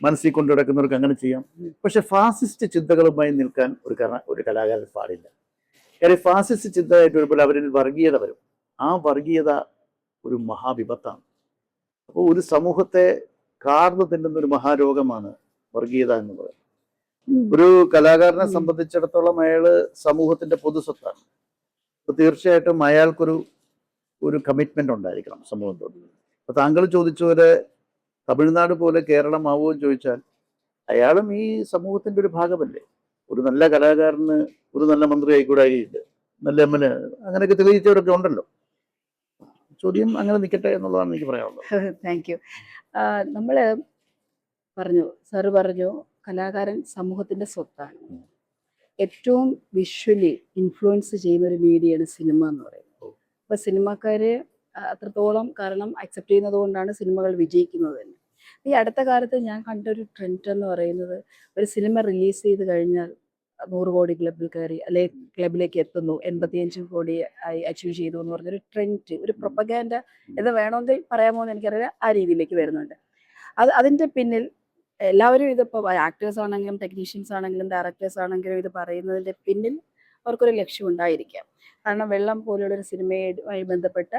മനസ്സിൽ കൊണ്ടു നടക്കുന്നവർക്ക് അങ്ങനെ ചെയ്യാം. പക്ഷെ ഫാസിസ്റ്റ് ചിന്തകളുമായി നിൽക്കാൻ ഒരു കലാകാരൻ പാടില്ല. കാര്യം ഫാസിസ്റ്റ് ചിന്തയായിട്ട് വരുമ്പോൾ അവരിൽ വർഗീയത വരും. ആ വർഗീയത ഒരു മഹാവിപത്താണ്. അപ്പോൾ ഒരു സമൂഹത്തെ കാർന്നു തിന്നുന്ന ഒരു മഹാരോഗമാണ് വർഗീയത എന്ന് പറയുന്നത്. ഒരു കലാകാരനെ സംബന്ധിച്ചിടത്തോളം അയാള് സമൂഹത്തിന്റെ പൊതുസ്വത്താണ്. അപ്പൊ തീർച്ചയായിട്ടും അയാൾക്കൊരു കമ്മിറ്റ്മെന്റ് ഉണ്ടായിരിക്കണം സമൂഹത്തോട്. അപ്പൊ താങ്കൾ ചോദിച്ചപോലെ തമിഴ്നാട് പോലെ കേരളമാവോ എന്ന് ചോദിച്ചാൽ, അയാളും ഈ സമൂഹത്തിന്റെ ഒരു ഭാഗമല്ലേ. ഒരു നല്ല കലാകാരന് ഒരു നല്ല മന്ത്രി ആയിക്കൂടായില്ല, നല്ല MLA അങ്ങനെയൊക്കെ തെളിയിച്ചവരൊക്കെ ഉണ്ടല്ലോ. ചോദ്യം അങ്ങനെ നിൽക്കട്ടെ എന്നുള്ളതാണ് എനിക്ക് പറയാനുള്ളത്. Thank you. നമ്മള് സാറ് പറഞ്ഞു കലാകാരൻ സമൂഹത്തിന്റെ സ്വത്താണ്. ഏറ്റവും വിഷ്വലി ഇൻഫ്ലുവൻസ് ചെയ്യുന്ന ഒരു മീഡിയയാണ് സിനിമ എന്ന് പറയുന്നത്. അപ്പൊ സിനിമക്കാര് അത്രത്തോളം കാരണം അക്സെപ്റ്റ് ചെയ്യുന്നത് കൊണ്ടാണ് സിനിമകൾ വിജയിക്കുന്നത് തന്നെ. ഈ അടുത്ത കാലത്ത് ഞാൻ കണ്ട ഒരു ട്രെൻഡ് എന്ന് പറയുന്നത്, ഒരു സിനിമ റിലീസ് ചെയ്ത് കഴിഞ്ഞാൽ 100 കോടി ക്ലബിൽ കയറി, അല്ലെങ്കിൽ ക്ലബിലേക്ക് എത്തുന്നു, 85 കോടി ആയി അച്ചീവ് ചെയ്തു എന്ന് പറഞ്ഞൊരു ട്രെൻഡ്, ഒരു പ്രൊപ്പഗാൻഡ എന്ന് വേണമെങ്കിൽ പറയാമോ എന്ന് എനിക്കറിയില്ല, ആ രീതിയിലേക്ക് വരുന്നുണ്ട്. അതിന്റെ പിന്നിൽ എല്ലാവരും ഇതിപ്പോൾ ആക്ടേഴ്സ് ആണെങ്കിലും ടെക്നീഷ്യൻസ് ആണെങ്കിലും ഡയറക്ടേഴ്സ് ആണെങ്കിലും ഇത് പറയുന്നതിന്റെ പിന്നിൽ അവർക്കൊരു ലക്ഷ്യം ഉണ്ടായിരിക്കാം. കാരണം വെള്ളം പോലുള്ള ഒരു സിനിമയുമായി ബന്ധപ്പെട്ട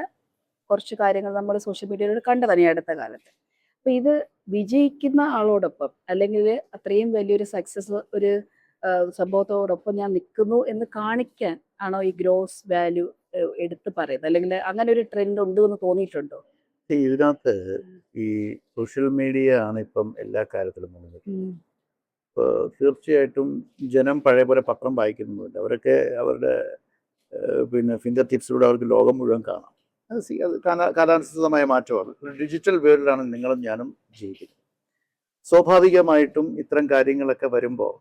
കുറച്ച് കാര്യങ്ങൾ നമ്മൾ സോഷ്യൽ മീഡിയയിലൂടെ കണ്ടതാണ് ഈ അടുത്ത കാലത്ത്. അപ്പൊ ഇത് വിജയിക്കുന്ന ആളോടൊപ്പം, അല്ലെങ്കിൽ അത്രയും വലിയൊരു സക്സസ് ഒരു സംഭവത്തോടൊപ്പം ഞാൻ നിൽക്കുന്നു എന്ന് കാണിക്കാൻ ആണോ ഈ ഗ്രോസ് വാല്യൂ എടുത്ത് പറയുന്നത്, അല്ലെങ്കിൽ അങ്ങനെ ഒരു ട്രെൻഡ് ഉണ്ട് എന്ന് തോന്നിയിട്ടുണ്ടോ? ഇതിനകത്ത് ഈ സോഷ്യൽ മീഡിയ ആണ് ഇപ്പം എല്ലാ കാര്യത്തിലും മുന്നിൽ. ഇപ്പോൾ തീർച്ചയായിട്ടും ജനം പഴയ പോലെ പത്രം വായിക്കുന്നുമില്ല. അവരൊക്കെ അവരുടെ പിന്നെ ഫിംഗർ ടിപ്സിലൂടെ അവർക്ക് ലോകം മുഴുവൻ കാണാം. അത് കാലാനുസൃതമായ മാറ്റമാണ്. ഒരു ഡിജിറ്റൽ വേൾഡിലാണ് നിങ്ങളും ഞാനും ജീവിക്കുന്നത്. സ്വാഭാവികമായിട്ടും ഇത്തരം കാര്യങ്ങളൊക്കെ വരുമ്പോൾ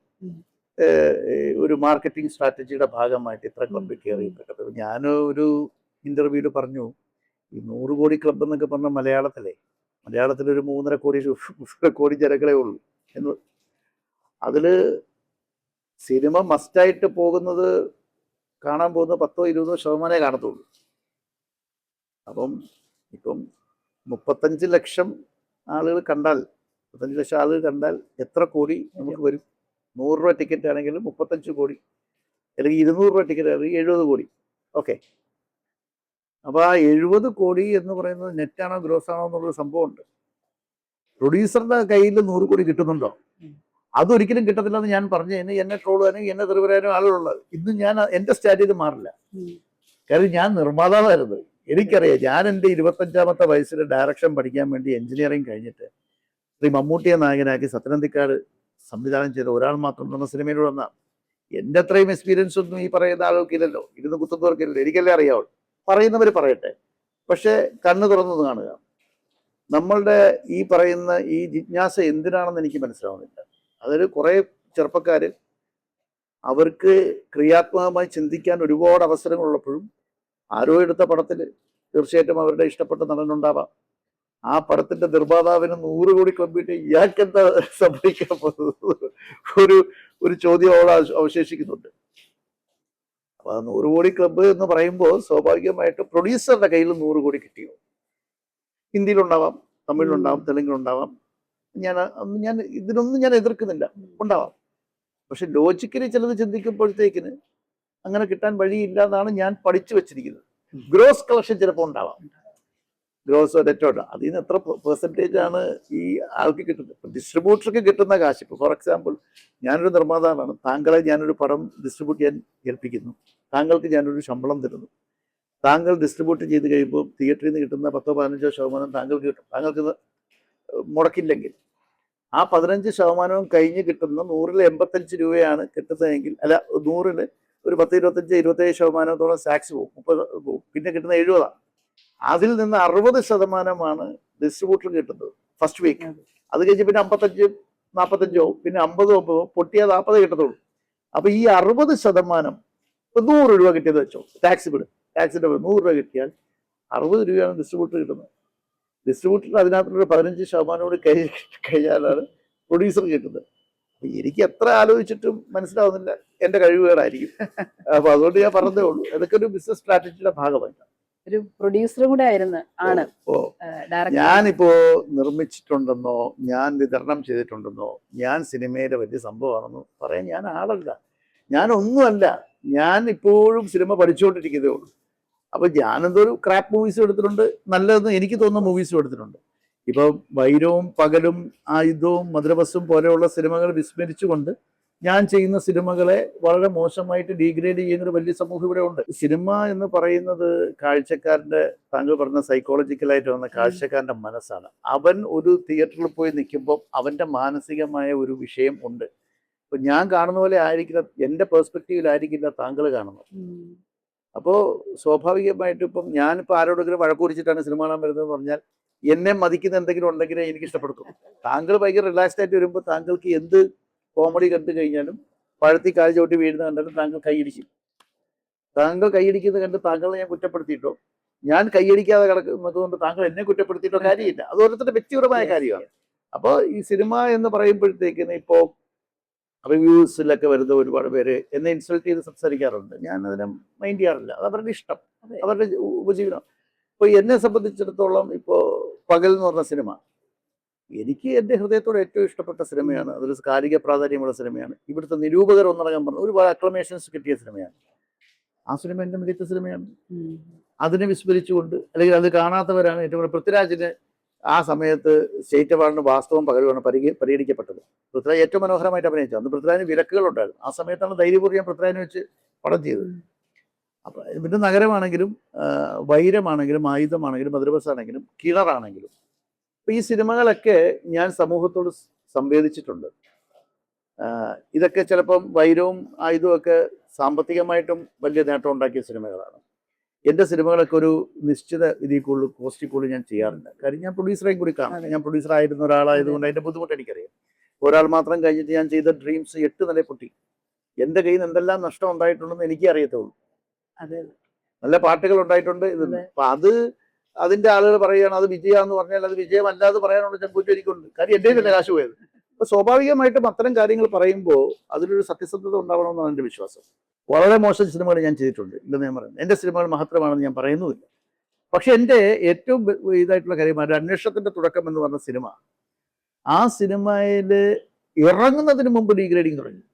ഒരു മാർക്കറ്റിംഗ് സ്ട്രാറ്റജിയുടെ ഭാഗമായിട്ട് ഇത്ര ക്ലബ്ബ് കയറിയിട്ടുണ്ട്. ഞാൻ ഒരു ഇന്റർവ്യൂവിൽ പറഞ്ഞു, ഈ 100 കോടി ക്ലബ്ബ് എന്നൊക്കെ പറഞ്ഞ മലയാളത്തിലൊരു 3.5 കോടി ജനങ്ങളെ ഉള്ളൂ എന്ന്. അതിൽ സിനിമ മസ്റ്റായിട്ട് പോകുന്നത്, കാണാൻ പോകുന്ന 10-20% കാണത്തുള്ളൂ. അപ്പം ഇപ്പം 35 ലക്ഷം ആളുകൾ കണ്ടാൽ, 35 ലക്ഷം ആളുകൾ കണ്ടാൽ എത്ര കോടി നമുക്ക് വരും? 100 രൂപ ടിക്കറ്റ് ആണെങ്കിൽ 35 കോടി, അല്ലെങ്കിൽ 200 രൂപ ടിക്കറ്റ് ആണെങ്കിൽ 70 കോടി. ഓക്കെ, അപ്പോൾ ആ 70 കോടി എന്ന് പറയുന്നത് നെറ്റാണോ ഗ്രോസ് ആണോ എന്നുള്ളൊരു സംഭവമുണ്ട്. പ്രൊഡ്യൂസറുടെ കയ്യിൽ 100 കോടി കിട്ടുന്നുണ്ടോ? അതൊരിക്കലും കിട്ടത്തില്ലെന്ന് ഞാൻ പറഞ്ഞു. എന്നെ ട്രോൾ ചെയ്യാനും എന്നെ തെറിവരാനും ആളുകളുള്ളത്. ഇന്ന് ഞാൻ എൻ്റെ സ്റ്റാറ്റസ് മാറില്ല. കാരണം ഞാൻ നിർമ്മാതാവായിരുന്നു. എനിക്കറിയാം, ഞാൻ എൻ്റെ 25ാമത്തെ വയസ്സിൽ ഡയറക്ഷൻ പഠിക്കാൻ വേണ്ടി എഞ്ചിനീയറിംഗ് കഴിഞ്ഞിട്ട് ശ്രീ മമ്മൂട്ടിയെ നായകനാക്കി സത്യനന്ദിക്കാട് സംവിധാനം ചെയ്ത ഒരാൾ മാത്രം എന്ന സിനിമയിലൂടെ വന്നാൽ എൻ്റെ അത്രയും എക്സ്പീരിയൻസ് ഒന്നും ഈ പറയുന്ന ആളുകൾക്കില്ലല്ലോ. ഇരുന്ന് കുത്തുന്നവർക്കില്ലല്ലോ. എനിക്കല്ലേ അറിയാവുള്ളൂ. പറയുന്നവർ പറയട്ടെ. പക്ഷെ കണ്ണ് തുറന്നത് കാണുക. നമ്മളുടെ ഈ പറയുന്ന ഈ ജിജ്ഞാസ എന്തിനാണെന്ന് എനിക്ക് മനസ്സിലാവുന്നില്ല. അതിൽ കുറേ ചെറുപ്പക്കാർ, അവർക്ക് ക്രിയാത്മകമായി ചിന്തിക്കാൻ ഒരുപാട് അവസരങ്ങളുള്ളപ്പോഴും ആരോ എടുത്ത പടത്തിൽ തീർച്ചയായിട്ടും അവരുടെ ഇഷ്ടപ്പെട്ട നടനുണ്ടാവാം. ആ പടത്തിന്റെ നിർമ്മാതാവിന് 100 കോടി ക്ലബിട്ട് ഇയാൾക്ക് എന്താ സംഭവിക്കാൻ പോകുന്നത്? ഒരു ചോദ്യം അവിടെ അവശേഷിക്കുന്നുണ്ട്. അപ്പൊ 100 കോടി ക്ലബ്ബ് എന്ന് പറയുമ്പോൾ സ്വാഭാവികമായിട്ടും പ്രൊഡ്യൂസറുടെ കയ്യിൽ 100 കോടി കിട്ടിയോ? ഹിന്ദിയിലുണ്ടാവാം, തമിഴിലുണ്ടാവാം, തെലുങ്കിലുണ്ടാവാം. ഞാൻ ഇതിനൊന്നും ഞാൻ എതിർക്കുന്നില്ല, ഉണ്ടാവാം. പക്ഷെ ലോജിക്കലി ചിലത് ചിന്തിക്കുമ്പോഴത്തേക്കിന് അങ്ങനെ കിട്ടാൻ വഴിയില്ല എന്നാണ് ഞാൻ പഠിച്ചു വെച്ചിരിക്കുന്നത്. ഗ്രോസ് കളക്ഷൻ ചിലപ്പോൾ ഉണ്ടാവാം, ഗ്രോസ് നെറ്റോട്ട്. അതിൽ നിന്ന് എത്ര പെർസെൻറ്റേജ് ആണ് ഈ ആൾക്ക് കിട്ടുന്നത്? ഡിസ്ട്രിബ്യൂട്ടർക്ക് കിട്ടുന്ന കാശ്. ഇപ്പോൾ ഫോർ എക്സാമ്പിൾ, ഞാനൊരു നിർമ്മാതാവാണ്. താങ്കളെ ഞാനൊരു പടം ഡിസ്ട്രിബ്യൂട്ട് ചെയ്യാൻ ഏൽപ്പിക്കുന്നു. താങ്കൾക്ക് ഞാനൊരു ശമ്പളം തരുന്നു. താങ്കൾ ഡിസ്ട്രിബ്യൂട്ട് ചെയ്ത് കഴിയുമ്പോൾ തിയേറ്ററിൽ നിന്ന് കിട്ടുന്ന 10-15% താങ്കൾക്ക് കിട്ടും. താങ്കൾക്ക് മുടക്കില്ലെങ്കിൽ ആ 15% കഴിഞ്ഞ് കിട്ടുന്ന 100-ൽ 85 രൂപയാണ് കിട്ടുന്നതെങ്കിൽ, അല്ല 100-ൽ ഒരു 10-25-27% ടാക്സ് പോകും, 30 പോകും. പിന്നെ കിട്ടുന്ന 70. അതിൽ നിന്ന് 60% ഡിസ്ട്രിബ്യൂട്ടർ കിട്ടുന്നത് ഫസ്റ്റ് വീക്ക്. അത് കഴിഞ്ഞ് പിന്നെ 55-45 പിന്നെ 50 പൊട്ടിയ 40 കിട്ടത്തുള്ളൂ. അപ്പൊ ഈ 60% 100 രൂപ കിട്ടിയത് വെച്ചോ, ടാക്സ് വിടും, ടാക്സിന്റെ 100 രൂപ കിട്ടിയാൽ 60 രൂപയാണ് ഡിസ്ട്രിബ്യൂട്ടർ കിട്ടുന്നത്. ഡിസ്ട്രിബ്യൂട്ടർ അതിനകത്തുള്ള 15% കൂടി കഴിഞ്ഞാലാണ് പ്രൊഡ്യൂസർ കിട്ടുന്നത്. എനിക്ക് എത്ര ആലോചിച്ചിട്ടും മനസ്സിലാവുന്നില്ല, എന്റെ കഴിവുകളായിരിക്കും. അപ്പൊ അതുകൊണ്ട് ഞാൻ പറഞ്ഞതേ ഉള്ളൂ, അതൊക്കെ ഒരു ബിസിനസ് സ്ട്രാറ്റജിയുടെ ഭാഗമായിട്ടാണ്. ഒരു പ്രൊഡ്യൂസറും കൂടെ ആണ്. ഞാനിപ്പോ നിർമ്മിച്ചിട്ടുണ്ടെന്നോ ഞാൻ വിതരണം ചെയ്തിട്ടുണ്ടെന്നോ ഞാൻ സിനിമയിലെ വലിയ സംഭവമാണെന്നോ പറയാൻ ഞാൻ ആളല്ല. ഞാനൊന്നുമല്ല. ഞാൻ ഇപ്പോഴും സിനിമ പഠിച്ചുകൊണ്ടിരിക്കുന്നതേ ഉള്ളൂ. അപ്പൊ ഞാനെന്തോ ഒരു ക്രാപ്പ് മൂവീസും എടുത്തിട്ടുണ്ട്, നല്ലതെന്ന് എനിക്ക് തോന്നുന്ന മൂവീസും എടുത്തിട്ടുണ്ട്. ഇപ്പൊ വൈരവും പകലും ആയുധവും മധുരബസും പോലെയുള്ള സിനിമകൾ വിസ്മരിച്ചുകൊണ്ട് ഞാൻ ചെയ്യുന്ന സിനിമകളെ വളരെ മോശമായിട്ട് ഡീഗ്രേഡ് ചെയ്യുന്നൊരു വലിയ സമൂഹം ഇവിടെ ഉണ്ട്. സിനിമ എന്ന് പറയുന്നത് കാഴ്ചക്കാരന്റെ, താങ്കൾ പറഞ്ഞ സൈക്കോളജിക്കലായിട്ട് വന്ന കാഴ്ചക്കാരന്റെ മനസ്സാണ്. അവൻ ഒരു തിയേറ്ററിൽ പോയി നിൽക്കുമ്പോൾ അവന്റെ മാനസികമായ ഒരു വിഷയം ഉണ്ട്. ഇപ്പൊ ഞാൻ കാണുന്ന പോലെ ആയിരിക്കില്ല, എൻ്റെ പെർസ്പെക്റ്റീവിലായിരിക്കില്ല താങ്കൾ കാണുന്നത്. അപ്പോൾ സ്വാഭാവികമായിട്ടും ഇപ്പം ഞാനിപ്പോൾ ആരോടെങ്കിലും വഴക്കുറിച്ചിട്ടാണ് സിനിമ കാണാൻ വരുന്നതെന്ന് പറഞ്ഞാൽ എന്നെ മതിക്കുന്ന എന്തെങ്കിലും ഉണ്ടെങ്കിലേ എനിക്ക് ഇഷ്ടപ്പെടുത്തും. താങ്കൾ ഭയങ്കര റിലാക്സ്ഡ് ആയിട്ട് വരുമ്പോൾ താങ്കൾക്ക് എന്ത് കോമഡി കണ്ടു കഴിഞ്ഞാലും, പഴത്തി കാൽ ചവിട്ടി വീഴുന്ന കണ്ടാലും താങ്കൾ കൈയടിക്കും. താങ്കൾ കൈയടിക്കുന്നത് കണ്ട് താങ്കളെ ഞാൻ കുറ്റപ്പെടുത്തിയിട്ടോ, ഞാൻ കൈയടിക്കാതെ കിടക്കുന്നത് കൊണ്ട് താങ്കൾ എന്നെ കുറ്റപ്പെടുത്തിയിട്ടോ കാര്യമില്ല. അത് ഓരോരുത്തരുടെ വ്യക്തിപരമായ കാര്യമാണ്. അപ്പോൾ ഈ സിനിമ എന്ന് പറയുമ്പോഴത്തേക്കിന് ഇപ്പോൾ റിവ്യൂസിലൊക്കെ വരുന്ന ഒരുപാട് പേര് എന്നെ ഇൻസൾട്ട് ചെയ്ത് സംസാരിക്കാറുണ്ട്. ഞാൻ അതിനെ മൈൻഡ് ചെയ്യാറില്ല. അത് അവരുടെ ഇഷ്ടം, അതെ. അവരുടെ ഉപജീവനം. ഇപ്പോൾ എന്നെ സംബന്ധിച്ചിടത്തോളം ഇപ്പോൾ പകൽ എന്ന് പറഞ്ഞ സിനിമ എനിക്ക് എൻ്റെ ഹൃദയത്തോട് ഏറ്റവും ഇഷ്ടപ്പെട്ട സിനിമയാണ്. അതൊരു കാലിക പ്രാധാന്യമുള്ള സിനിമയാണ്. ഇവിടുത്തെ നിരൂപകർ ഒന്നടങ്കം പറഞ്ഞു ഒരുപാട് അക്ലമേഷൻസ് കിട്ടിയ സിനിമയാണ്. ആ സിനിമ എൻ്റെ മികച്ച സിനിമയാണ്. അതിനെ വിസ്മരിച്ചുകൊണ്ട് അല്ലെങ്കിൽ അത് കാണാത്തവരാണ് ഏറ്റവും കൂടുതൽ. പൃഥ്വിരാജിന് ആ സമയത്ത് സ്റ്റേറ്റ് അവാർഡിന് വാസ്തവം പകലുമാണ് പരിഗണിക്കപ്പെട്ടത്. പൃഥ്വിരാജ് ഏറ്റവും മനോഹരമായിട്ട് അഭിനയിച്ചു. അന്ന് പൃഥ്വിരാജിന് വിലക്കുകളുണ്ടായിരുന്നു. ആ സമയത്താണ് ധൈര്യപൂർവ്വം പൃഥ്വിരാജിനെ വെച്ച് പടം ചെയ്തത്. അപ്പം പിന്നെ നഗരമാണെങ്കിലും വൈരമാണെങ്കിലും ആയുധമാണെങ്കിലും മധുരബസാണെങ്കിലും കിണറാണെങ്കിലും അപ്പം ഈ സിനിമകളൊക്കെ ഞാൻ സമൂഹത്തോട് സംവേദിച്ചിട്ടുണ്ട്. ഇതൊക്കെ ചിലപ്പം വൈരവും ആയുധവും ഒക്കെ സാമ്പത്തികമായിട്ടും വലിയ നേട്ടം ഉണ്ടാക്കിയ സിനിമകളാണ്. എൻ്റെ സിനിമകളൊക്കെ ഒരു നിശ്ചിത ഇതിൽ കൂടുതൽ കോസ്റ്റിൽ കൂടുതൽ ഞാൻ ചെയ്യാറില്ല. കാര്യം ഞാൻ പ്രൊഡ്യൂസറേയും കൂടി കാണാം. ഞാൻ പ്രൊഡ്യൂസർ ആയിരുന്ന ഒരാളായതുകൊണ്ട് അതിൻ്റെ ബുദ്ധിമുട്ട് എനിക്കറിയാം. ഒരാൾ മാത്രം കഴിഞ്ഞിട്ട് ഞാൻ ചെയ്ത ഡ്രീംസ് 8 നില പൊട്ടി. എൻ്റെ കയ്യിൽ നിന്ന് എന്തെല്ലാം നഷ്ടം ഉണ്ടായിട്ടുണ്ടെന്ന് എനിക്കേ അറിയത്തുള്ളൂ. അതെ, നല്ല പാട്ടുകൾ ഉണ്ടായിട്ടുണ്ട്. അപ്പം അതിൻ്റെ ആളുകൾ പറയുകയാണ് അത് വിജയമാണെന്ന് പറഞ്ഞാൽ അത് വിജയമല്ലാതെ പറയാനുള്ള ചങ്കൂറ്റം എനിക്കുണ്ട്. കാര്യം എൻ്റെ തന്നെ കാശ് പോയത്. അപ്പോൾ സ്വാഭാവികമായിട്ടും അത്തരം കാര്യങ്ങൾ പറയുമ്പോൾ അതിലൊരു സത്യസന്ധത ഉണ്ടാവണമെന്നാണ് എൻ്റെ വിശ്വാസം. വളരെ മോശം സിനിമകൾ ഞാൻ ചെയ്തിട്ടുണ്ട്, ഇല്ലെന്ന് ഞാൻ പറയുന്നത്. എൻ്റെ സിനിമകൾ മഹത്തരമാണെന്ന് ഞാൻ പറയുന്നുമില്ല. പക്ഷെ എൻ്റെ ഏറ്റവും ഇതായിട്ടുള്ള കാര്യം ഒരു അന്വേഷണത്തിൻ്റെ തുടക്കം എന്ന് പറഞ്ഞ സിനിമ, ആ സിനിമയിൽ ഇറങ്ങുന്നതിന് മുമ്പ് ഡീഗ്രേഡിങ് തുടങ്ങി.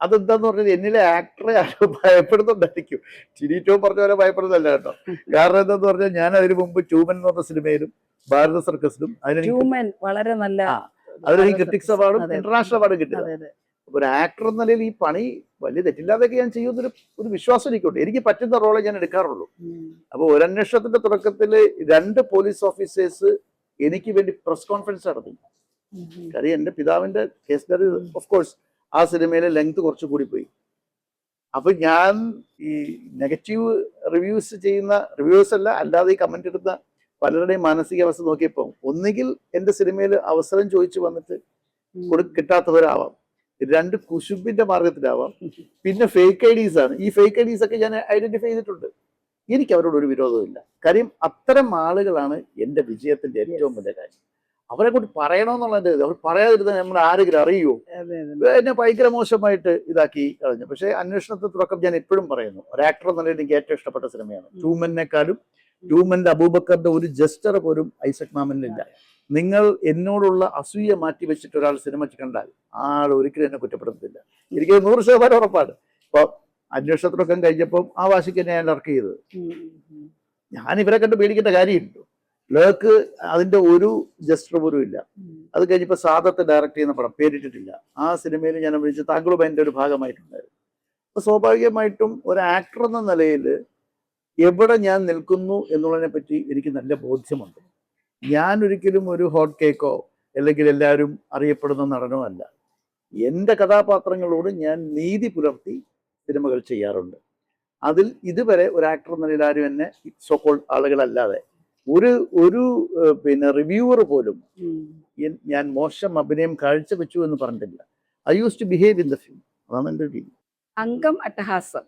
അതെന്താന്ന് പറഞ്ഞാൽ എന്നിലെ ആക്ടറെ ആരോ ഭയപ്പെടുന്നുണ്ടായിരിക്കും. ചിരിറ്റോ പറഞ്ഞ പോലെ ഭയപ്പെടുന്നതല്ല കേട്ടോ. കാരണം എന്താന്ന് പറഞ്ഞാൽ ഞാൻ അതിന് മുമ്പ് ട്യൂമൻ എന്ന് പറഞ്ഞ സിനിമയിലും ഭാരത സർക്കസിലും വളരെ നല്ല അതിന് ക്രിറ്റിക്സ് അവാർഡും ഇന്റർനാഷണൽ അവാർഡും കിട്ടിയത്. ഒരു ആക്ടർ എന്ന നിലയിൽ ഈ പണി വലിയ തെറ്റില്ലാതെയൊക്കെ ഞാൻ ചെയ്യുന്നൊരു വിശ്വാസം എനിക്കുണ്ട്. എനിക്ക് പറ്റുന്ന റോളെ ഞാൻ എടുക്കാറുള്ളൂ. അപ്പോൾ ഒരു അന്വേഷണത്തിന്റെ തുടക്കത്തിൽ 2 പോലീസ് ഓഫീസേഴ്സ് എനിക്ക് വേണ്ടി പ്രസ് കോൺഫറൻസ് നടത്തി. കാര്യം എൻ്റെ പിതാവിന്റെ കേസിൽ ഓഫ് കോഴ്സ് ആ സിനിമയിലെ ലെങ്ത് കുറച്ച് കൂടി പോയി. അപ്പൊ ഞാൻ ഈ നെഗറ്റീവ് റിവ്യൂസ് ചെയ്യുന്ന റിവ്യൂസ് അല്ലാതെ ഈ കമന്റ് ഇടുന്ന പലരുടെയും മാനസികാവസ്ഥ നോക്കിയപ്പോൾ ഒന്നുകിൽ എൻ്റെ സിനിമയിൽ അവസരം ചോദിച്ചു വന്നിട്ട് കിട്ടാത്തവരാവാം, 2 കുശുമ്പിന്റെ മാർഗത്തിലാവാം, പിന്നെ ഫേക്ക് ഐഡീസ് ആണ്. ഈ ഫേക്ക് ഐഡീസ് ഒക്കെ ഞാൻ ഐഡന്റിഫൈ ചെയ്തിട്ടുണ്ട്. എനിക്ക് അവരോട് ഒരു വിരോധമില്ല. കാര്യം അത്തരം ആളുകളാണ് എൻ്റെ വിജയത്തിന്റെ ഏറ്റവും വലിയ കാര്യം. അവരെ കൊണ്ട് പറയണമെന്നുള്ളത് അവർ പറയാതിരുന്ന നമ്മൾ ആരെങ്കിലും അറിയുമോ? എന്നെ ഭയങ്കര മോശമായിട്ട് ഇതാക്കി കളഞ്ഞു. പക്ഷേ അന്വേഷണത്തിന്റെ തുടക്കം ഞാൻ എപ്പോഴും പറയുന്നു, ഒരു ആക്ടർ എന്ന നിലയിൽ എനിക്ക് ഏറ്റവും ഇഷ്ടപ്പെട്ട സിനിമയാണ്. ട്യൂമനെക്കാളും ട്യൂമന്റെ അബൂബക്കറിന്റെ ഒരു ജസ്റ്റർ പോലും ഐസക് മാമനിലില്ല. നിങ്ങൾ എന്നോടുള്ള അസൂയ മാറ്റി വെച്ചിട്ട് ഒരാൾ സിനിമ കണ്ടാൽ ആൾ ഒരിക്കലും എന്നെ കുറ്റപ്പെടുത്തില്ല. എനിക്ക് 100% ഉറപ്പാണ്. ഇപ്പൊ അന്വേഷണത്തിനൊക്കെ കഴിഞ്ഞപ്പോൾ ആ വാശിക്ക് തന്നെ ഞാൻ ഇറക്കി ചെയ്തത്. ഞാൻ ഇവരെ കണ്ട് പേടിക്കേണ്ട കാര്യമുണ്ടോ? ലേക്ക് അതിന്റെ ഒരു ജസ്റ്റർ പോലും ഇല്ല. അത് കഴിഞ്ഞപ്പോൾ സാദത്ത് ഡയറക്ട് ചെയ്യുന്ന പടം പേരിട്ടിട്ടില്ല. ആ സിനിമയിൽ ഞാൻ വിളിച്ച് താങ്കളും എൻ്റെ ഒരു ഭാഗമായിട്ടുണ്ടായിരുന്നു. അപ്പൊ സ്വാഭാവികമായിട്ടും ഒരു ആക്ടർ എന്ന നിലയിൽ എവിടെ ഞാൻ നിൽക്കുന്നു എന്നുള്ളതിനെ പറ്റി എനിക്ക് നല്ല ബോധ്യമുണ്ട്. ഞാൻ ഒരിക്കലും ഒരു ഹോട്ട് കേക്കോ അല്ലെങ്കിൽ എല്ലാവരും അറിയപ്പെടുന്ന നടനോ അല്ല. എൻ്റെ കഥാപാത്രങ്ങളോട് ഞാൻ നീതി പുലർത്തി സിനിമകൾ ചെയ്യാറുണ്ട്. അതിൽ ഇതുവരെ ഒരു ആക്ടർ എന്ന നിലയിൽ ആരും എന്നെ സോക്കോൾഡ് ആളുകളല്ലാതെ ഒരു പിന്നെ റിവ്യൂവർ പോലും ഞാൻ മോശം അഭിനയം കാഴ്ചവെച്ചു എന്ന് പറഞ്ഞിട്ടില്ല. I use to behave in the film. അതാണ് എൻ്റെ രീതി. അംഗം അട്ടഹാസം,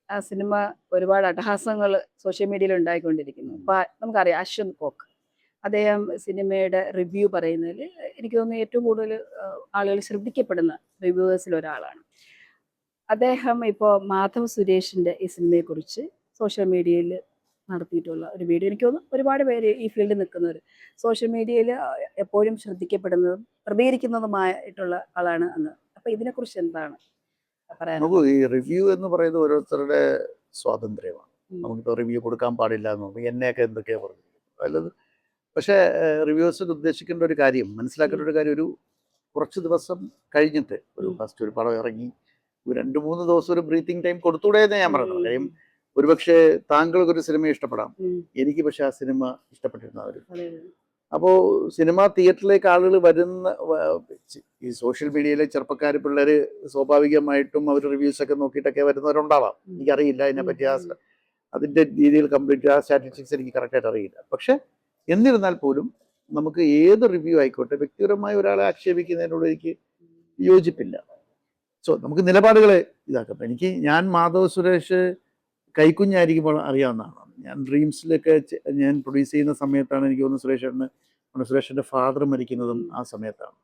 ആ സിനിമ ഒരുപാട് അട്ടഹാസങ്ങൾ സോഷ്യൽ മീഡിയയിൽ ഉണ്ടായിക്കൊണ്ടിരിക്കുന്നു. അപ്പൊ നമുക്കറിയാം അശ്വന്ത് കോക്ക്, അദ്ദേഹം സിനിമയുടെ റിവ്യൂ പറയുന്നതിൽ എനിക്ക് തോന്നുന്നു ഏറ്റവും കൂടുതൽ ആളുകൾ ശ്രദ്ധിക്കപ്പെടുന്ന റിവ്യൂവേഴ്സിൽ ഒരാളാണ് അദ്ദേഹം. ഇപ്പോൾ മാധവ് സുരേഷിന്റെ ഈ സിനിമയെക്കുറിച്ച് സോഷ്യൽ മീഡിയയിൽ നടത്തിയിട്ടുള്ള ഒരു വീഡിയോ, എനിക്ക് തോന്നുന്നു ഒരുപാട് പേര് ഈ ഫീൽഡിൽ നിൽക്കുന്നവർ സോഷ്യൽ മീഡിയയിൽ എപ്പോഴും ശ്രദ്ധിക്കപ്പെടുന്നതും പ്രതികരിക്കുന്നതുമായിട്ടുള്ള ആളാണ് അന്ന്. അപ്പൊ ഇതിനെക്കുറിച്ച് എന്താണ് പറയാൻ? ഈ റിവ്യൂ എന്ന് പറയുന്നത് ഓരോരുത്തരുടെ സ്വാതന്ത്ര്യമാണ്. നമുക്കിപ്പോൾ റിവ്യൂ കൊടുക്കാൻ പാടില്ല എന്ന് പറഞ്ഞു എന്നെയൊക്കെ എന്തൊക്കെയാ പറഞ്ഞു അല്ലത്. പക്ഷേ റിവ്യൂസിന് ഉദ്ദേശിക്കേണ്ട ഒരു കാര്യം, മനസ്സിലാക്കേണ്ട ഒരു കാര്യം, ഒരു കുറച്ച് ദിവസം കഴിഞ്ഞിട്ട് ഫസ്റ്റ് ഒരു പടം ഇറങ്ങി 2-3 ദിവസം ഒരു ബ്രീത്തിങ് ടൈം കൊടുത്തൂടെ എന്ന് ഞാൻ പറഞ്ഞു. കാര്യം ഒരുപക്ഷെ താങ്കൾക്ക് ഒരു സിനിമ ഇഷ്ടപ്പെടാം, എനിക്ക് പക്ഷെ ആ സിനിമ ഇഷ്ടപ്പെട്ടിരുന്നവരും. അപ്പോൾ സിനിമ തിയേറ്ററിലേക്ക് ആളുകൾ വരുന്ന ഈ സോഷ്യൽ മീഡിയയിലെ ചെറുപ്പക്കാർ പിള്ളേർ സ്വാഭാവികമായിട്ടും അവർ റിവ്യൂസൊക്കെ നോക്കിയിട്ടൊക്കെ വരുന്നവരുണ്ടാവാം. എനിക്കറിയില്ല അതിനെപ്പറ്റി അതിൻ്റെ രീതിയിൽ കംപ്ലീറ്റ് ആ സ്റ്റാറ്റിസ്റ്റിക്സ് എനിക്ക് കറക്റ്റായിട്ട് അറിയില്ല. പക്ഷെ എന്നിരുന്നാൽ പോലും നമുക്ക് ഏത് റിവ്യൂ ആയിക്കോട്ടെ വ്യക്തിപരമായ ഒരാളെ ആക്ഷേപിക്കുന്നതിനോട് എനിക്ക് യോജിപ്പില്ല. സോ നമുക്ക് നിലപാടുകളെ ഇതാക്കാം. ഞാൻ മാധവ് സുരേഷ് കൈക്കുഞ്ഞായിരിക്കുമ്പോൾ അറിയാവുന്നതാണ്. ഞാൻ ഡ്രീംസിലൊക്കെ ഞാൻ പ്രൊഡ്യൂസ് ചെയ്യുന്ന സമയത്താണ് എനിക്ക് തോന്നുന്നു സുരേഷ് ചേട്ടന് സുരേഷിന്റെ ഫാദർ മരിക്കുന്നതും ആ സമയത്താണ്.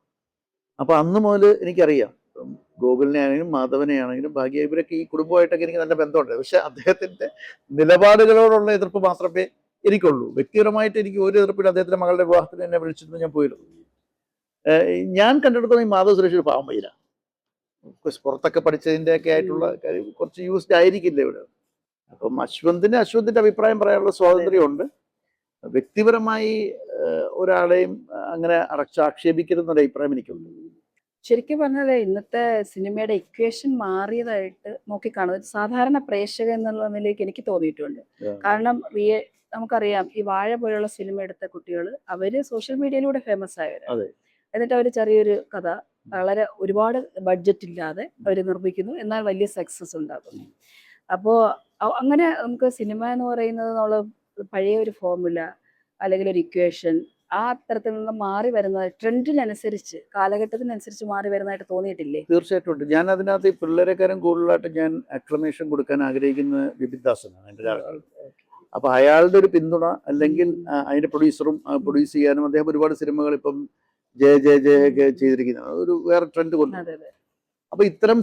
അപ്പൊ അന്ന് മുതൽ എനിക്കറിയാം, ഗോകുലിനെ ആണെങ്കിലും മാധവനെ ആണെങ്കിലും ഭാഗ്യ, ഇവരൊക്കെ ഈ കുടുംബമായിട്ടൊക്കെ എനിക്ക് നല്ല ബന്ധമുണ്ട്. പക്ഷെ അദ്ദേഹത്തിന്റെ നിലപാടുകളോടുള്ള എതിർപ്പ് മാത്രമേ എനിക്കുള്ളൂ. വ്യക്തിപരമായിട്ട് എനിക്ക് ഒരു എതിർപ്പില്ല. അദ്ദേഹത്തിന്റെ മകളുടെ വിവാഹത്തിന് എന്നെ വിളിച്ചിട്ട് ഞാൻ പോയിരുന്നു. ഞാൻ കണ്ടെടുത്തോളം ഈ മാധവ് സുരേഷ് ഒരു പാവം പയ്യനാ. പുറത്തൊക്കെ പഠിച്ചതിന്റെ ഒക്കെ ആയിട്ടുള്ള കാര്യം കുറച്ച് യൂസ്ഡ് ആയിരിക്കില്ല ഇവിടെ. അപ്പം അശ്വന്തിന്റെ അഭിപ്രായം പറയാനുള്ള സ്വാതന്ത്ര്യമുണ്ട്. വ്യക്തിപരമായി ഒരാളെയും അങ്ങനെ ആക്ഷേപിക്കരുതെന്നൊരു അഭിപ്രായം എനിക്കുണ്ട്. ശരിക്കും പറഞ്ഞാൽ ഇന്നത്തെ സിനിമയുടെ ഇക്വേഷൻ മാറിയതായിട്ട് നോക്കിക്കാണുന്നത് സാധാരണ പ്രേക്ഷകൻ എന്നുള്ള നിലയ്ക്ക് എനിക്ക് തോന്നിയിട്ടുണ്ട്. കാരണം നമുക്കറിയാം, ഈ വാഴ പോലുള്ള സിനിമ എടുത്ത കുട്ടികൾ അവര് സോഷ്യൽ മീഡിയയിലൂടെ ഫേമസ് ആയവരാണ്. എന്നിട്ട് അവർ ചെറിയൊരു കഥ വളരെ ഒരുപാട് ബഡ്ജറ്റ് ഇല്ലാതെ അവർ നിർമ്മിക്കുന്നു, എന്നാൽ വലിയ സക്സസ് ഉണ്ടാക്കുന്നു. അപ്പോൾ അങ്ങനെ നമുക്ക് സിനിമ എന്ന് പറയുന്നത് നമ്മൾ പഴയ ഒരു ഫോർമുല അല്ലെങ്കിൽ ഒരു ഇക്വേഷൻ ആ തരത്തിൽ നിന്ന് മാറി വരുന്നത് ട്രെൻഡിനനുസരിച്ച് കാലഘട്ടത്തിനനുസരിച്ച് മാറി വരുന്നതായിട്ട് തോന്നിയിട്ടില്ലേ? തീർച്ചയായിട്ടും ഉണ്ട്. ഞാൻ അതിനകത്ത് ഈ പിള്ളേരെക്കാരും കൂടുതലായിട്ട് ഞാൻ അക്ലമേഷൻ കൊടുക്കാൻ ആഗ്രഹിക്കുന്ന വിപിൻ ദാസനാണ് എൻ്റെ ഒരാൾ. അപ്പൊ അയാളുടെ ഒരു പിന്തുണ, അല്ലെങ്കിൽ അതിന്റെ പ്രൊഡ്യൂസറും പ്രൊഡ്യൂസ് ചെയ്യാനും അദ്ദേഹം ഒരുപാട് സിനിമകൾ ഇപ്പം ജയ ജയ ജയ ചെയ്തിരിക്കുന്ന ഒരു വേറെ ട്രെൻഡ് കൊണ്ട്. അപ്പൊ ഇത്തരം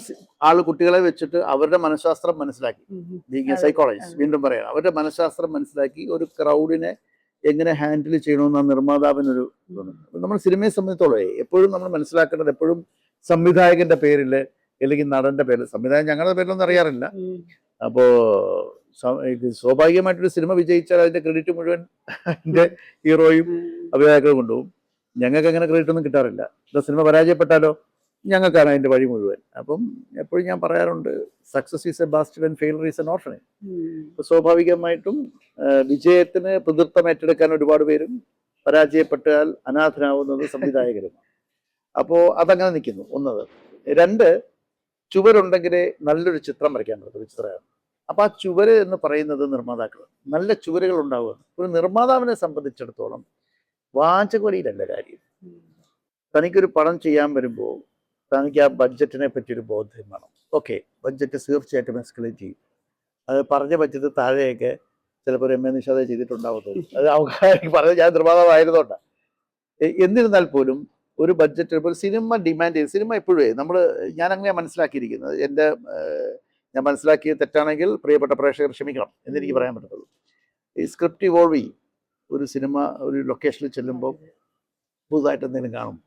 കുട്ടികളെ വെച്ചിട്ട് അവരുടെ മനഃശാസ്ത്രം മനസ്സിലാക്കി, സൈക്കോളജിസ്റ്റ് വീണ്ടും പറയാം, അവരുടെ മനഃശാസ്ത്രം മനസ്സിലാക്കി ഒരു ക്രൗഡിനെ എങ്ങനെ ഹാൻഡിൽ ചെയ്യണമെന്നാണ് നിർമ്മാതാവിനൊരു തോന്നുന്നത്. നമ്മൾ സിനിമയെ സംബന്ധിച്ചോളം എപ്പോഴും നമ്മൾ മനസ്സിലാക്കേണ്ടത് എപ്പോഴും സംവിധായകന്റെ പേരില് അല്ലെങ്കിൽ നടന്റെ പേരിൽ, സംവിധായകൻ ഞങ്ങളുടെ പേരിലൊന്നും അറിയാറില്ല. അപ്പോ സ്വാഭാവികമായിട്ടൊരു സിനിമ വിജയിച്ചാൽ അതിന്റെ ക്രെഡിറ്റ് മുഴുവൻ അതിന്റെ ഹീറോയും അഭിനേതാക്കളും കൊണ്ടുപോകും. ഞങ്ങൾക്ക് അങ്ങനെ ക്രെഡിറ്റ് ഒന്നും കിട്ടാറില്ല. സിനിമ പരാജയപ്പെട്ടാലോ ഞങ്ങൾക്കാണ് അതിന്റെ വഴി മുഴുവൻ. അപ്പം എപ്പോഴും ഞാൻ പറയാറുണ്ട്, success is A bastard and failure is N orphanage. സ്വാഭാവികമായിട്ടും വിജയത്തിന് പിതൃത്വം ഏറ്റെടുക്കാൻ ഒരുപാട് പേരും പരാജയപ്പെട്ടാൽ അനാഥനാവുന്നത് സംവിധായകരുമാണ്. അപ്പോൾ അതങ്ങനെ നിൽക്കുന്നു. ഒന്നത്. രണ്ട്, ചുവരുണ്ടെങ്കിലേ നല്ലൊരു ചിത്രം വരയ്ക്കാൻ പറ്റും, ചിത്രമാണ്. അപ്പൊ ആ ചുവര് എന്ന് പറയുന്നത് നിർമ്മാതാക്കൾ, നല്ല ചുവരുകൾ ഉണ്ടാവുക. ഒരു നിർമ്മാതാവിനെ സംബന്ധിച്ചിടത്തോളം വാചകവലിയിലല്ല കാര്യം. തനിക്കൊരു പടം ചെയ്യാൻ വരുമ്പോൾ തനിക്ക് ആ ബഡ്ജറ്റിനെ പറ്റിയൊരു ബോധ്യം വേണം. ഓക്കെ, ബഡ്ജറ്റ് തീർച്ചയായിട്ടും എസ്കലേറ്റ് ചെയ്യും. അത് പറഞ്ഞ പറ്റത് താഴെയൊക്കെ ചിലപ്പോൾ രമ്യ നിഷാദ ചെയ്തിട്ടുണ്ടാവുന്നത്. അത് അവർക്ക് പറഞ്ഞത് ഞാൻ നിർമ്മാതാവായതുകൊണ്ടാണ്. എന്നിരുന്നാൽ പോലും ഒരു ബഡ്ജറ്റ്, ഒരു സിനിമ ഡിമാൻഡ് ചെയ്ത്, സിനിമ എപ്പോഴും ഞാൻ അങ്ങനെയാണ് മനസ്സിലാക്കിയിരിക്കുന്നത്. ഞാൻ മനസ്സിലാക്കിയത് തെറ്റാണെങ്കിൽ പ്രിയപ്പെട്ട പ്രേക്ഷകർ ക്ഷമിക്കണം എന്നെനിക്ക് പറയാൻ പറ്റത്തുള്ളൂ. ഈ സ്ക്രിപ്റ്റ് ഇവോൾവ് ചെയ്യും. ഒരു സിനിമ ഒരു ലൊക്കേഷനിൽ ചെല്ലുമ്പോൾ പുതുതായിട്ട് എന്തെങ്കിലും കാണും.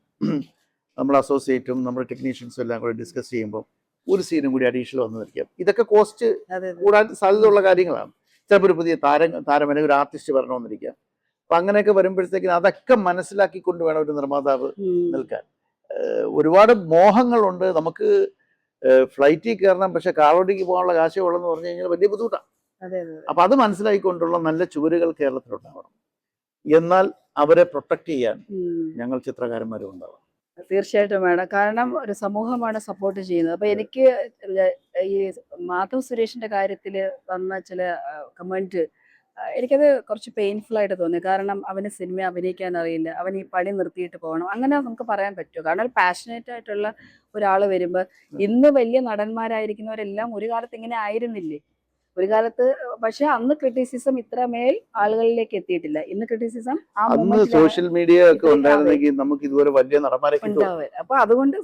നമ്മൾ അസോസിയേറ്റും നമ്മുടെ ടെക്നീഷ്യൻസും എല്ലാം കൂടെ ഡിസ്കസ് ചെയ്യുമ്പോൾ ഒരു സീനും കൂടി അഡീഷണൽ വന്നു നിൽക്കാം. ഇതൊക്കെ കോസ്റ്റ് കൂടാൻ സാധ്യതയുള്ള കാര്യങ്ങളാണ്. ചിലപ്പോൾ ഒരു പുതിയ താരം അല്ലെങ്കിൽ ഒരു ആർട്ടിസ്റ്റ് വരണമെന്നിരിക്കാം. അപ്പം അങ്ങനെയൊക്കെ വരുമ്പോഴത്തേക്കിനും അതൊക്കെ മനസ്സിലാക്കിക്കൊണ്ട് വേണം ഒരു നിർമ്മാതാവ് നിൽക്കാൻ. ഒരുപാട് മോഹങ്ങളുണ്ട്. നമുക്ക് ഫ്ലൈറ്റിൽ കയറണം, പക്ഷെ കാറോടിക്ക് പോകാനുള്ള കാശേ ഉള്ളെന്ന് പറഞ്ഞു കഴിഞ്ഞാൽ വലിയ ബുദ്ധിമുട്ടാണ്. അപ്പൊ അത് മനസ്സിലാക്കിക്കൊണ്ടുള്ള നല്ല ചുവരുകൾ കേരളത്തിലുണ്ടാവണം. എന്നാൽ അവരെ പ്രൊട്ടക്ട് ചെയ്യാൻ ഞങ്ങൾ ചിത്രകാരന്മാരും ഉണ്ടാവണം. തീർച്ചയായിട്ടും വേണം. കാരണം ഒരു സമൂഹമാണ് സപ്പോർട്ട് ചെയ്യുന്നത്. അപ്പൊ എനിക്ക് ഈ മാധവ് സുരേഷിന്റെ കാര്യത്തിൽ വന്ന ചില കമന്റ് എനിക്കത് കുറച്ച് പെയിൻഫുൾ ആയിട്ട് തോന്നി. കാരണം അവന് സിനിമ അഭിനയിക്കാൻ അറിയില്ല, അവൻ ഈ പണി നിർത്തിയിട്ട് പോകണം, അങ്ങനെ നമുക്ക് പറയാൻ പറ്റുമോ? കാരണം ഒരു പാഷനേറ്റ് ആയിട്ടുള്ള ഒരാൾ വരുമ്പോൾ, ഇന്ന് വലിയ നടന്മാരായിരിക്കുന്നവരെല്ലാം ഒരു കാലത്ത് ഇങ്ങനെ ആയിരുന്നില്ലേ? ഒരു കാലത്ത്. പക്ഷെ അന്ന് ക്രിറ്റിസിസം ഇത്രമേൽ ആളുകളിലേക്ക് എത്തിയിട്ടില്ല. ഇന്ന് ക്രിറ്റിസിസം സോഷ്യൽ മീഡിയ ഒക്കെ ഉണ്ടായിരുന്നെങ്കിൽ നമുക്ക് ഇതുപോലെ വലിയ നടന്മാരെ ഉണ്ടാവും. അപ്പൊ അതുകൊണ്ട്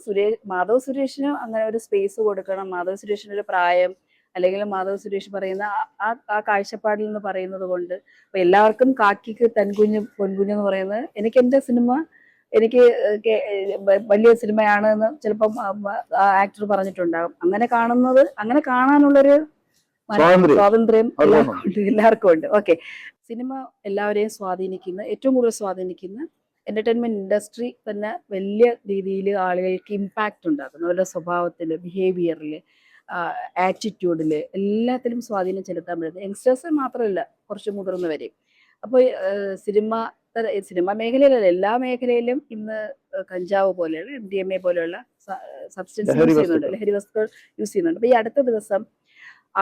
മാധവ് സുരേഷിന് അങ്ങനെ ഒരു സ്പേസ് കൊടുക്കണം. മാധവ് സുരേഷിന് ഒരു പ്രായം, അല്ലെങ്കിൽ മാധവ് സുരേഷ് പറയുന്ന ആ കാഴ്ചപ്പാടിൽ നിന്ന് പറയുന്നത് കൊണ്ട് ഇപ്പൊ എല്ലാവർക്കും കാക്കിക്ക് തൻകുഞ്ഞ് പൊൻകുഞ്ഞ് എന്ന് പറയുന്നത്, എനിക്ക് എന്റെ സിനിമ എനിക്ക് വലിയ സിനിമയാണ് എന്ന് ചിലപ്പം ആക്ടർ പറഞ്ഞിട്ടുണ്ടാകും. അങ്ങനെ കാണാനുള്ളൊരു സ്വാതന്ത്ര്യം എല്ലാവർക്കും ഉണ്ട്. ഓക്കെ, സിനിമ എല്ലാവരെയും സ്വാധീനിക്കുന്ന, ഏറ്റവും കൂടുതൽ സ്വാധീനിക്കുന്ന എന്റർടൈൻമെന്റ് ഇൻഡസ്ട്രി തന്നെ വലിയ രീതിയിൽ ആളുകൾക്ക് ഇമ്പാക്റ്റ് ഉണ്ടാക്കുന്നു. അവരുടെ സ്വഭാവത്തില്, ബിഹേവിയറില്, ആറ്റിറ്റ്യൂഡില്, എല്ലാത്തിലും സ്വാധീനം ചെലുത്താൻ പറ്റുന്നത് യങ്സ്റ്റേഴ്സ് മാത്രമല്ല, കുറച്ച് മുതിർന്നവരെയും. അപ്പോൾ സിനിമ മേഖലയിലല്ല, എല്ലാ മേഖലയിലും ഇന്ന് കഞ്ചാവ് പോലെയുള്ള MDMA പോലെയുള്ള സബ്സ്റ്റൻസ് യൂസ് ചെയ്യുന്നുണ്ട്, ലഹരി വസ്തുക്കൾ യൂസ് ചെയ്യുന്നുണ്ട്. അപ്പൊ ഈ അടുത്ത ദിവസം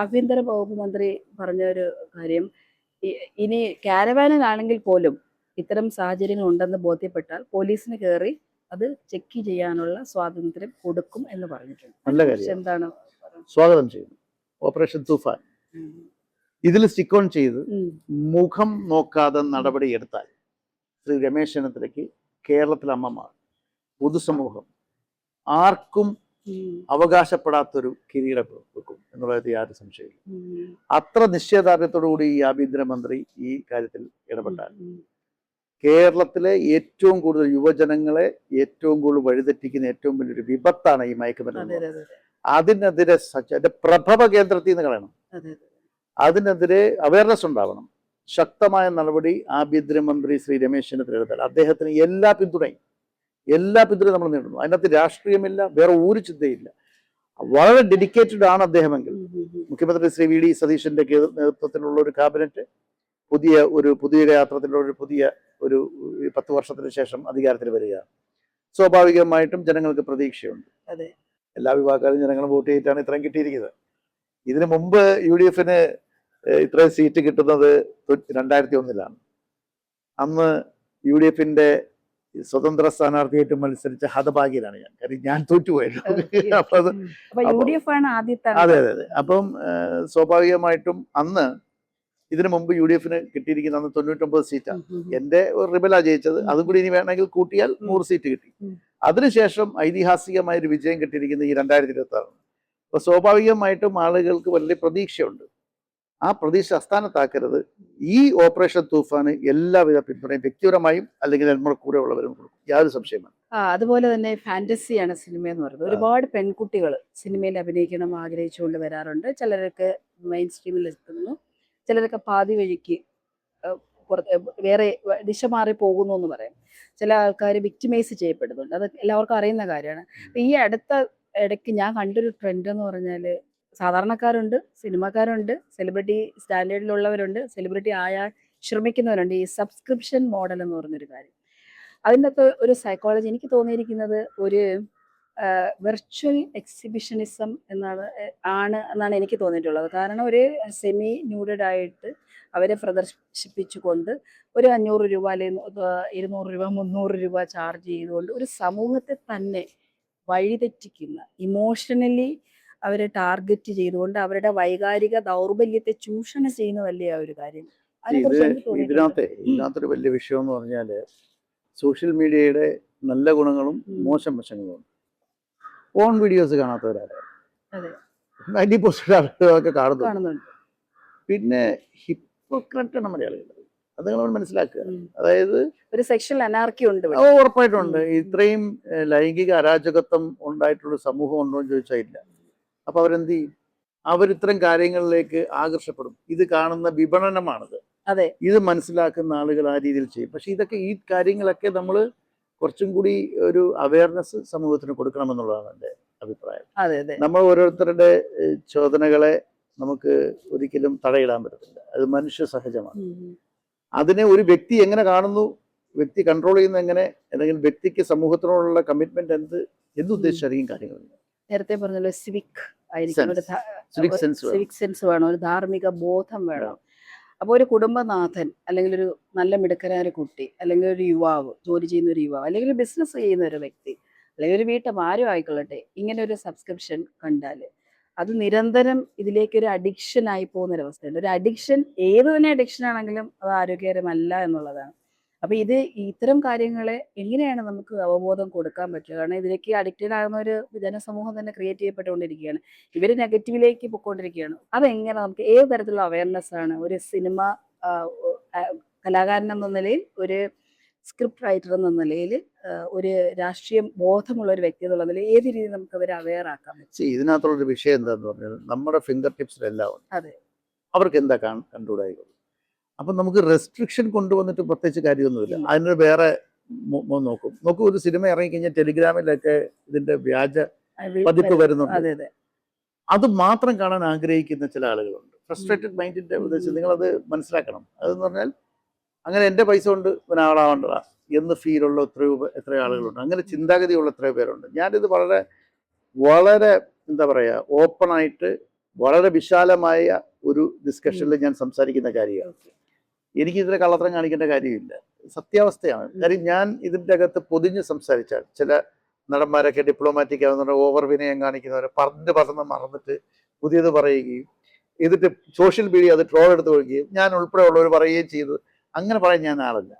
ആഭ്യന്തര വകുപ്പ് മന്ത്രി പറഞ്ഞൊരു കാര്യം, ഇനി കാരവാനിലാണെങ്കിൽ പോലും ഇത്തരം സാഹചര്യങ്ങൾ ഉണ്ടെന്ന് ബോധ്യപ്പെട്ടാൽ പോലീസിന് കയറി അത് ചെക്ക് ചെയ്യാനുള്ള സ്വാതന്ത്ര്യം കൊടുക്കും എന്ന് പറഞ്ഞിട്ടുണ്ട്. നല്ല കാര്യം. എന്താണ് സ്വാഗതം ചെയ്യുന്നു ഓപ്പറേഷൻ തൂഫാൻ. ഇതിൽ സ്റ്റിക്ക് ഓൺ ചെയ്ത് മുഖം നോക്കാതെ നടപടി എടുത്താൽ ശ്രീ രമേശ് ചെന്നിത്തലയ്ക്ക് കേരളത്തിലെ അമ്മമാർ, പൊതുസമൂഹം ആർക്കും അവകാശപ്പെടാത്തൊരു കിരീടം വെക്കും എന്നുള്ളത് യാതൊരു സംശയമില്ല. അത്ര നിശ്ചയദാർഢ്യത്തോടുകൂടി ഈ ആഭ്യന്തരമന്ത്രി ഈ കാര്യത്തിൽ ഇടപെട്ടാൽ കേരളത്തിലെ ഏറ്റവും കൂടുതൽ യുവജനങ്ങളെ ഏറ്റവും കൂടുതൽ വഴിതെറ്റിക്കുന്ന ഏറ്റവും വലിയൊരു വിപത്താണ് ഈ മയക്കുമരുന്ന്. അതിനെതിരെ പ്രഭവ കേന്ദ്രത്തിൽ നിന്ന് കളയണം. അതിനെതിരെ അവയർനെസ് ഉണ്ടാവണം. ശക്തമായ നടപടി ആഭ്യന്തരമന്ത്രി ശ്രീ രമേശ് ചെന്നിത്തല എടുത്താൽ അദ്ദേഹത്തിന് എല്ലാ പിന്തുണയും നമ്മൾ നേടുന്നു. അതിനകത്ത് രാഷ്ട്രീയമില്ല, വേറെ ഒരു ചിന്തയില്ല. വളരെ ഡെഡിക്കേറ്റഡ് ആണ് അദ്ദേഹമെങ്കിൽ. മുഖ്യമന്ത്രി ശ്രീ വി ഡി സതീശന്റെ നേതൃത്വത്തിലുള്ള ഒരു ക്യാബിനറ്റ് പുതിയ യാത്രത്തിലുള്ള ഒരു 10 വർഷത്തിന് ശേഷം അധികാരത്തിൽ വരിക, സ്വാഭാവികമായിട്ടും ജനങ്ങൾക്ക് പ്രതീക്ഷയുണ്ട്. എല്ലാ വിഭാഗക്കാരും ജനങ്ങൾ വോട്ട് ചെയ്തിട്ടാണ് ഇത്രയും കിട്ടിയിരിക്കുന്നത്. ഇതിനു മുമ്പ് UDF ഇത്രയും സീറ്റ് കിട്ടുന്നത് 2001 അന്ന് UDF സ്വതന്ത്ര സ്ഥാനാർത്ഥിയായിട്ട് മത്സരിച്ച ഹതഭാഗ്യനാണ് ഞാൻ. കാര്യം ഞാൻ തോറ്റുപോയല്ലോ. അതെ. അപ്പം സ്വാഭാവികമായിട്ടും അന്ന് ഇതിനു മുമ്പ് UDF കിട്ടിയിരിക്കുന്ന അന്ന് 99 സീറ്റാണ്. എന്റെ ഒരു റിബലാ ജയിച്ചത്. അതും കൂടി ഇനി വേണമെങ്കിൽ കൂട്ടിയാൽ 100 സീറ്റ് കിട്ടി. അതിനുശേഷം ഐതിഹാസികമായ ഒരു വിജയം കിട്ടിയിരിക്കുന്നത് ഈ 2026. അപ്പൊ സ്വാഭാവികമായിട്ടും ആളുകൾക്ക് വലിയ പ്രതീക്ഷയുണ്ട്. ആ പ്രതീക്ഷ അസ്ഥാനത്താക്കരുത്. ഈ ഓപ്പറേഷൻ തൂഫാന് എല്ലാവിധ പിന്തുണയും വ്യക്തിപരമായും അല്ലെങ്കിൽ നമ്മുടെ കൂടെ ഉള്ളവരും കൊടുക്കും, യാതൊരു സംശയമാണ്. അതുപോലെ തന്നെ ഫാന്റസിയാണ് സിനിമ എന്ന് പറയുന്നത്. ഒരുപാട് പെൺകുട്ടികൾ സിനിമയിൽ അഭിനയിക്കണം ആഗ്രഹിച്ചുകൊണ്ട് വരാറുണ്ട്. ചിലരൊക്കെ മെയിൻ സ്ട്രീമിൽ എത്തുന്നു, ചിലരൊക്കെ പാതി വഴിക്ക് വേറെ ദിശ മാറി പോകുന്നു എന്ന് പറയാം. ചില ആൾക്കാർ വിക്ടിമൈസ് ചെയ്യപ്പെടുന്നുണ്ട്. അത് എല്ലാവർക്കും അറിയുന്ന കാര്യമാണ്. ഈ ഇടയ്ക്ക് ഞാൻ കണ്ടൊരു ട്രെൻഡ് എന്ന് പറഞ്ഞാൽ സാധാരണക്കാരുണ്ട്, സിനിമക്കാരുണ്ട്, സെലിബ്രിറ്റി സ്റ്റാൻഡേർഡിലുള്ളവരുണ്ട്, സെലിബ്രിറ്റി ആയാൽ ശ്രമിക്കുന്നവരുണ്ട്. ഈ സബ്സ്ക്രിപ്ഷൻ മോഡൽ എന്ന് പറഞ്ഞൊരു കാര്യം, അതിൻ്റെ അകത്ത് ഒരു സൈക്കോളജി എനിക്ക് തോന്നിയിരിക്കുന്നത് ഒരു വെർച്വൽ എക്സിബിഷനിസം എന്നാണ് എനിക്ക് തോന്നിയിട്ടുള്ളത്. കാരണം ഒരു സെമി ന്യൂഡഡ് ആയിട്ട് അവരെ പ്രദർശിപ്പിച്ചുകൊണ്ട് ഒരു 500 രൂപ അല്ലെങ്കിൽ 200 രൂപ 300 രൂപ ചാർജ് ചെയ്തുകൊണ്ട് ഒരു സമൂഹത്തെ തന്നെ വഴിതെറ്റിക്കുന്ന, ഇമോഷണലി അവരെ ടാർഗറ്റ് ചെയ്തുകൊണ്ട് അവരുടെ വൈകാരിക ദൗർബല്യത്തെ ചൂഷണം ചെയ്യുന്നതല്ലേ ആ ഒരു കാര്യം. ഇതിനകത്തൊരു വലിയ വിഷയം എന്ന് പറഞ്ഞാല് സോഷ്യൽ മീഡിയയുടെ നല്ല ഗുണങ്ങളും മോശം വശങ്ങളും ഉണ്ട്. ഓൺ വീഡിയോസ് കാണാത്തവരാണ് 90% ആളുകളൊക്കെ കാണുന്നുണ്ട്. പിന്നെ ഹിപ്പോക്രറ്റാണ് മലയാളികൾ. അത് നമ്മൾ മനസ്സിലാക്കുക. അതായത് ഒരു സെക്ഷൽ അനാർക്കി ഉണ്ട്, ഉറപ്പായിട്ടുണ്ട്. ഇത്രയും ലൈംഗിക അരാജകത്വം ഉണ്ടായിട്ടുള്ള സമൂഹം ഉണ്ടോ എന്ന് ചോദിച്ചാൽ ഇല്ല. അപ്പൊ അവരെന്ത് ചെയ്യും? അവരിത്തരം കാര്യങ്ങളിലേക്ക് ആകർഷപ്പെടും. ഇത് കാണുന്ന വിപണനമാണിത്. ഇത് മനസ്സിലാക്കുന്ന ആളുകൾ ആ രീതിയിൽ ചെയ്യും. പക്ഷെ ഈ കാര്യങ്ങളൊക്കെ നമ്മൾ കുറച്ചും കൂടി ഒരു അവയർനെസ് സമൂഹത്തിന് കൊടുക്കണമെന്നുള്ളതാണ് എൻ്റെ അഭിപ്രായം. നമ്മൾ ഓരോരുത്തരുടെ ചോദനകളെ നമുക്ക് ഒരിക്കലും തടയിടാൻ പറ്റത്തില്ല. അത് മനുഷ്യ സഹജമാണ്. അതിനെ ഒരു വ്യക്തി എങ്ങനെ കാണുന്നു, വ്യക്തി കൺട്രോൾ ചെയ്യുന്ന എങ്ങനെ, അല്ലെങ്കിൽ വ്യക്തിക്ക് സമൂഹത്തിനോടുള്ള കമ്മിറ്റ്മെന്റ് എന്തുദ്ദേശിച്ചായിരിക്കും കാര്യങ്ങളുണ്ട്. നേരത്തെ പറഞ്ഞല്ലോ സിവിക് ആയിരിക്കും, സിവിക് സെൻസ് വേണം, ഒരു ധാർമ്മിക ബോധം വേണം. അപ്പോൾ ഒരു കുടുംബനാഥൻ അല്ലെങ്കിൽ ഒരു നല്ല മിടുക്കനായ ഒരു കുട്ടി അല്ലെങ്കിൽ ഒരു യുവാവ്, ജോലി ചെയ്യുന്ന ഒരു യുവാവ് അല്ലെങ്കിൽ ബിസിനസ് ചെയ്യുന്ന ഒരു വ്യക്തി അല്ലെങ്കിൽ ഒരു വീട്ടമ്മ ആരും ആയിക്കൊള്ളട്ടെ, ഇങ്ങനെ ഒരു സബ്സ്ക്രിപ്ഷൻ കണ്ടാൽ അത് നിരന്തരം ഇതിലേക്കൊരു അഡിക്ഷൻ ആയി പോകുന്നൊരവസ്ഥയുണ്ട്. ഒരു അഡിക്ഷൻ ഏത് തന്നെ അഡിക്ഷൻ ആണെങ്കിലും അത് ആരോഗ്യകരമല്ല എന്നുള്ളതാണ്. അപ്പൊ ഇത്തരം കാര്യങ്ങളെ എങ്ങനെയാണ് നമുക്ക് അവബോധം കൊടുക്കാൻ പറ്റുക? കാരണം ഇതിലേക്ക് അഡിക്റ്റഡ് ആകുന്ന ഒരു ജനസമൂഹം തന്നെ ക്രിയേറ്റ് ചെയ്യപ്പെട്ടുകൊണ്ടിരിക്കുകയാണ്. ഇവര് നെഗറ്റീവിലേക്ക് പൊയ്ക്കൊണ്ടിരിക്കുകയാണ്. അതെങ്ങനെ നമുക്ക് ഏത് തരത്തിലുള്ള അവയർനെസ് ആണ് ഒരു സിനിമ കലാകാരൻ എന്ന നിലയിൽ, ഒരു സ്ക്രിപ്റ്റ് റൈറ്റർ എന്ന നിലയിൽ, ഒരു രാഷ്ട്രീയ ബോധമുള്ള ഒരു വ്യക്തി എന്നുള്ള നിലയിൽ ഏത് രീതിയിൽ നമുക്ക് അവരെ അവെയർ ആക്കാൻ പറ്റും? ഇതിനകത്തുള്ളൊരു വിഷയം എന്താന്ന് പറഞ്ഞാൽ നമ്മുടെ ഫിംഗർ ടിപ്സിലെല്ലാം ഉണ്ട്. അതെ, അവർക്ക് എന്താ കണ്ടുകൂടായിക്കോളും. അപ്പം നമുക്ക് റെസ്ട്രിക്ഷൻ കൊണ്ടുവന്നിട്ട് പ്രത്യേകിച്ച് കാര്യമൊന്നുമില്ല. അതിന് വേറെ നോക്കൂ, ഒരു സിനിമ ഇറങ്ങിക്കഴിഞ്ഞാൽ ടെലിഗ്രാമിലൊക്കെ ഇതിന്റെ വ്യാജ പതിപ്പ് വരുന്നുണ്ട്. അത് മാത്രം കാണാൻ ആഗ്രഹിക്കുന്ന ചില ആളുകളുണ്ട്. ഫ്രസ്ട്രേറ്റഡ് മൈൻഡിന്റെ ഉദ്ദേശം നിങ്ങളത് മനസ്സിലാക്കണം. അതെന്ന് പറഞ്ഞാൽ അങ്ങനെ എൻ്റെ പൈസ കൊണ്ട് ആളാവേണ്ടതാ എന്ന് ഫീലുള്ള എത്രയോ ആളുകളുണ്ട്. അങ്ങനെ ചിന്താഗതിയുള്ള എത്രയോ പേരുണ്ട്. ഞാനിത് വളരെ വളരെ എന്താ പറയുക, ഓപ്പണായിട്ട് വളരെ വിശാലമായ ഒരു ഡിസ്കഷനിൽ ഞാൻ സംസാരിക്കുന്ന കാര്യമാണ്. എനിക്ക് ഇതിനെ കള്ളത്തരം കാണിക്കേണ്ട കാര്യമില്ല, സത്യാവസ്ഥയാണ്. കാര്യം ഞാൻ ഇതിൻ്റെ അകത്ത് പൊതിഞ്ഞ് സംസാരിച്ചാൽ ചില നടന്മാരൊക്കെ ഡിപ്ലോമാറ്റിക് ആവുന്ന ഓവർ വിനയം കാണിക്കുന്നവരെ പറഞ്ഞ് മറന്നിട്ട് പുതിയത് പറയുകയും എന്നിട്ട് സോഷ്യൽ മീഡിയ അത് ട്രോൾ എടുത്ത് കൊടുക്കുകയും ഞാൻ ഉൾപ്പെടെ ഉള്ളവർ പറയുകയും ചെയ്തു. അങ്ങനെ പറയാൻ ഞാൻ ആളല്ല.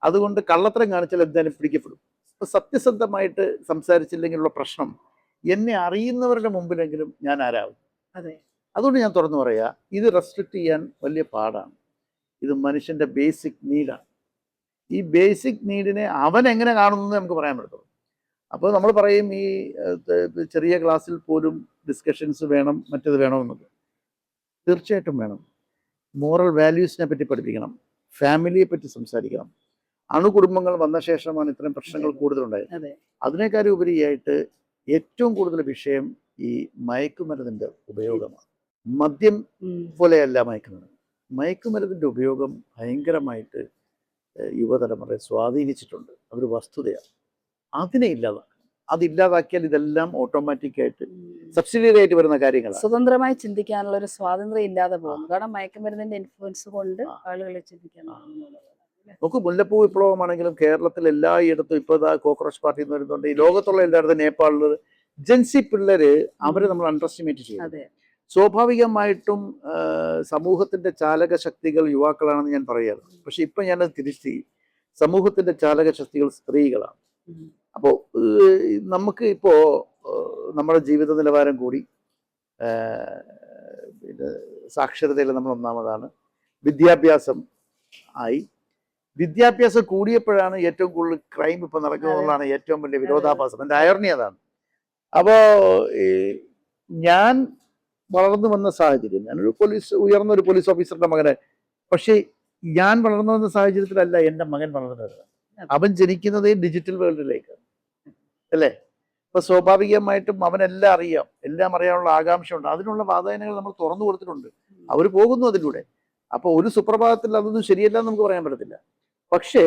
അതുകൊണ്ട് കള്ളത്തരം കാണിച്ചാൽ എന്തായാലും പിടിക്കപ്പെടും. അപ്പൊ സത്യസന്ധമായിട്ട് സംസാരിച്ചില്ലെങ്കിലുള്ള പ്രശ്നം എന്നെ അറിയുന്നവരുടെ മുമ്പിലെങ്കിലും ഞാൻ ആരാകും. അതെ. അതുകൊണ്ട് ഞാൻ തുറന്നു പറയാ, ഇത് റെസ്ട്രിക്റ്റ് ചെയ്യാൻ വലിയ പാടാണ്. ഇത് മനുഷ്യന്റെ ബേസിക് നീഡാണ്. ഈ ബേസിക് നീഡിനെ അവൻ എങ്ങനെ കാണുന്നു നമുക്ക് പറയാൻ പറ്റത്തുള്ളൂ. അപ്പോൾ നമ്മൾ പറയും ഈ ചെറിയ ക്ലാസ്സിൽ പോലും ഡിസ്കഷൻസ് വേണം, മറ്റേത് വേണമെന്നത്. തീർച്ചയായിട്ടും വേണം. മോറൽ വാല്യൂസിനെ പറ്റി പഠിപ്പിക്കണം, ഫാമിലിയെ പറ്റി സംസാരിക്കണം. അണുകുടുംബങ്ങൾ വന്ന ശേഷമാണ് ഇത്തരം പ്രശ്നങ്ങൾ കൂടുതലുണ്ടായത്. അതിനേക്കാളും ഉപരിയായിട്ട് ഏറ്റവും കൂടുതൽ വിഷയം ഈ മയക്കുമരുന്നിൻ്റെ ഉപയോഗമാണ്. മദ്യം പോലെയല്ല മയക്കുമരുന്ന്. മയക്കുമരുന്നിൻ്റെ ഉപയോഗം ഭയങ്കരമായിട്ട് യുവതലമുറയെ സ്വാധീനിച്ചിട്ടുണ്ട്. അതൊരു വസ്തുതയാണ്. അതിനെ ഇല്ലാതാക്കണം. അതില്ലാതാക്കിയാൽ ഇതെല്ലാം ഓട്ടോമാറ്റിക്കായിട്ട് സബ്സിഡിയറി ആയിട്ട് വരുന്ന കാര്യങ്ങളാണ്. സ്വതന്ത്രമായി ചിന്തിക്കാനുള്ള ഒരു സ്വാതന്ത്ര്യം ഇല്ലാതെ പോകുന്നു. കാരണം മയക്കുമരുന്നിന്റെ ഇൻഫ്ലുവൻസ് കൊണ്ട് ആളുകളെ ചിന്തിക്കാൻ. നമുക്ക് മുല്ലപ്പൂ വിപ്ലവമാണെങ്കിലും കേരളത്തിൽ എല്ലായിടത്തും ഇപ്പോൾ കോക്രോച്ച് പാർട്ടി എന്ന് വരുന്നുണ്ട്. ഈ ലോകത്തുള്ള എല്ലായിടത്തും നേപ്പാളിൽ ജൻസി പിള്ളേര് അവരെ നമ്മൾ അണ്ടർ എസ്റ്റിമേറ്റ് ചെയ്യും. സ്വാഭാവികമായിട്ടും സമൂഹത്തിന്റെ ചാലക ശക്തികൾ യുവാക്കളാണെന്ന് ഞാൻ പറയാറ്. പക്ഷെ ഇപ്പൊ ഞാനത് തിരിച്ച് സമൂഹത്തിന്റെ ചാലക ശക്തികൾ സ്ത്രീകളാണ്. അപ്പോൾ നമുക്ക് ഇപ്പോ നമ്മുടെ ജീവിത നിലവാരം കൂടി, പിന്നെ സാക്ഷരതയിൽ നമ്മൾ ഒന്നാമതാണ്, വിദ്യാഭ്യാസം ആയി. വിദ്യാഭ്യാസം കൂടിയപ്പോഴാണ് ഏറ്റവും കൂടുതൽ ക്രൈം ഇപ്പൊ നടക്കുന്നതാണ് ഏറ്റവും വലിയ വിരോധാഭാസം. എൻ്റെ അയർണി അതാണ്. അപ്പോ ഞാൻ വളർന്നു വന്ന സാഹചര്യം, ഞാനൊരു ഉയർന്ന ഒരു പോലീസ് ഓഫീസറുടെ മകനെ, പക്ഷേ ഞാൻ വളർന്നു വന്ന സാഹചര്യത്തിലല്ല എൻ്റെ മകൻ വളർന്നത്. അവൻ ജനിക്കുന്നതേ ഡിജിറ്റൽ വേൾഡിലേക്കാണ്, അല്ലേ? അപ്പൊ സ്വാഭാവികമായിട്ടും അവനെല്ലാം അറിയാം, എല്ലാം അറിയാനുള്ള ആകാംക്ഷയുണ്ട്. അതിനുള്ള വാതായനങ്ങൾ നമ്മൾ തുറന്നു കൊടുത്തിട്ടുണ്ട്. അവർ പോകുന്നു അതിലൂടെ. അപ്പൊ ഒരു സുപ്രഭാതത്തിൽ അതൊന്നും ശരിയല്ല എന്ന് നമുക്ക് പറയാൻ പറ്റത്തില്ല. പക്ഷേ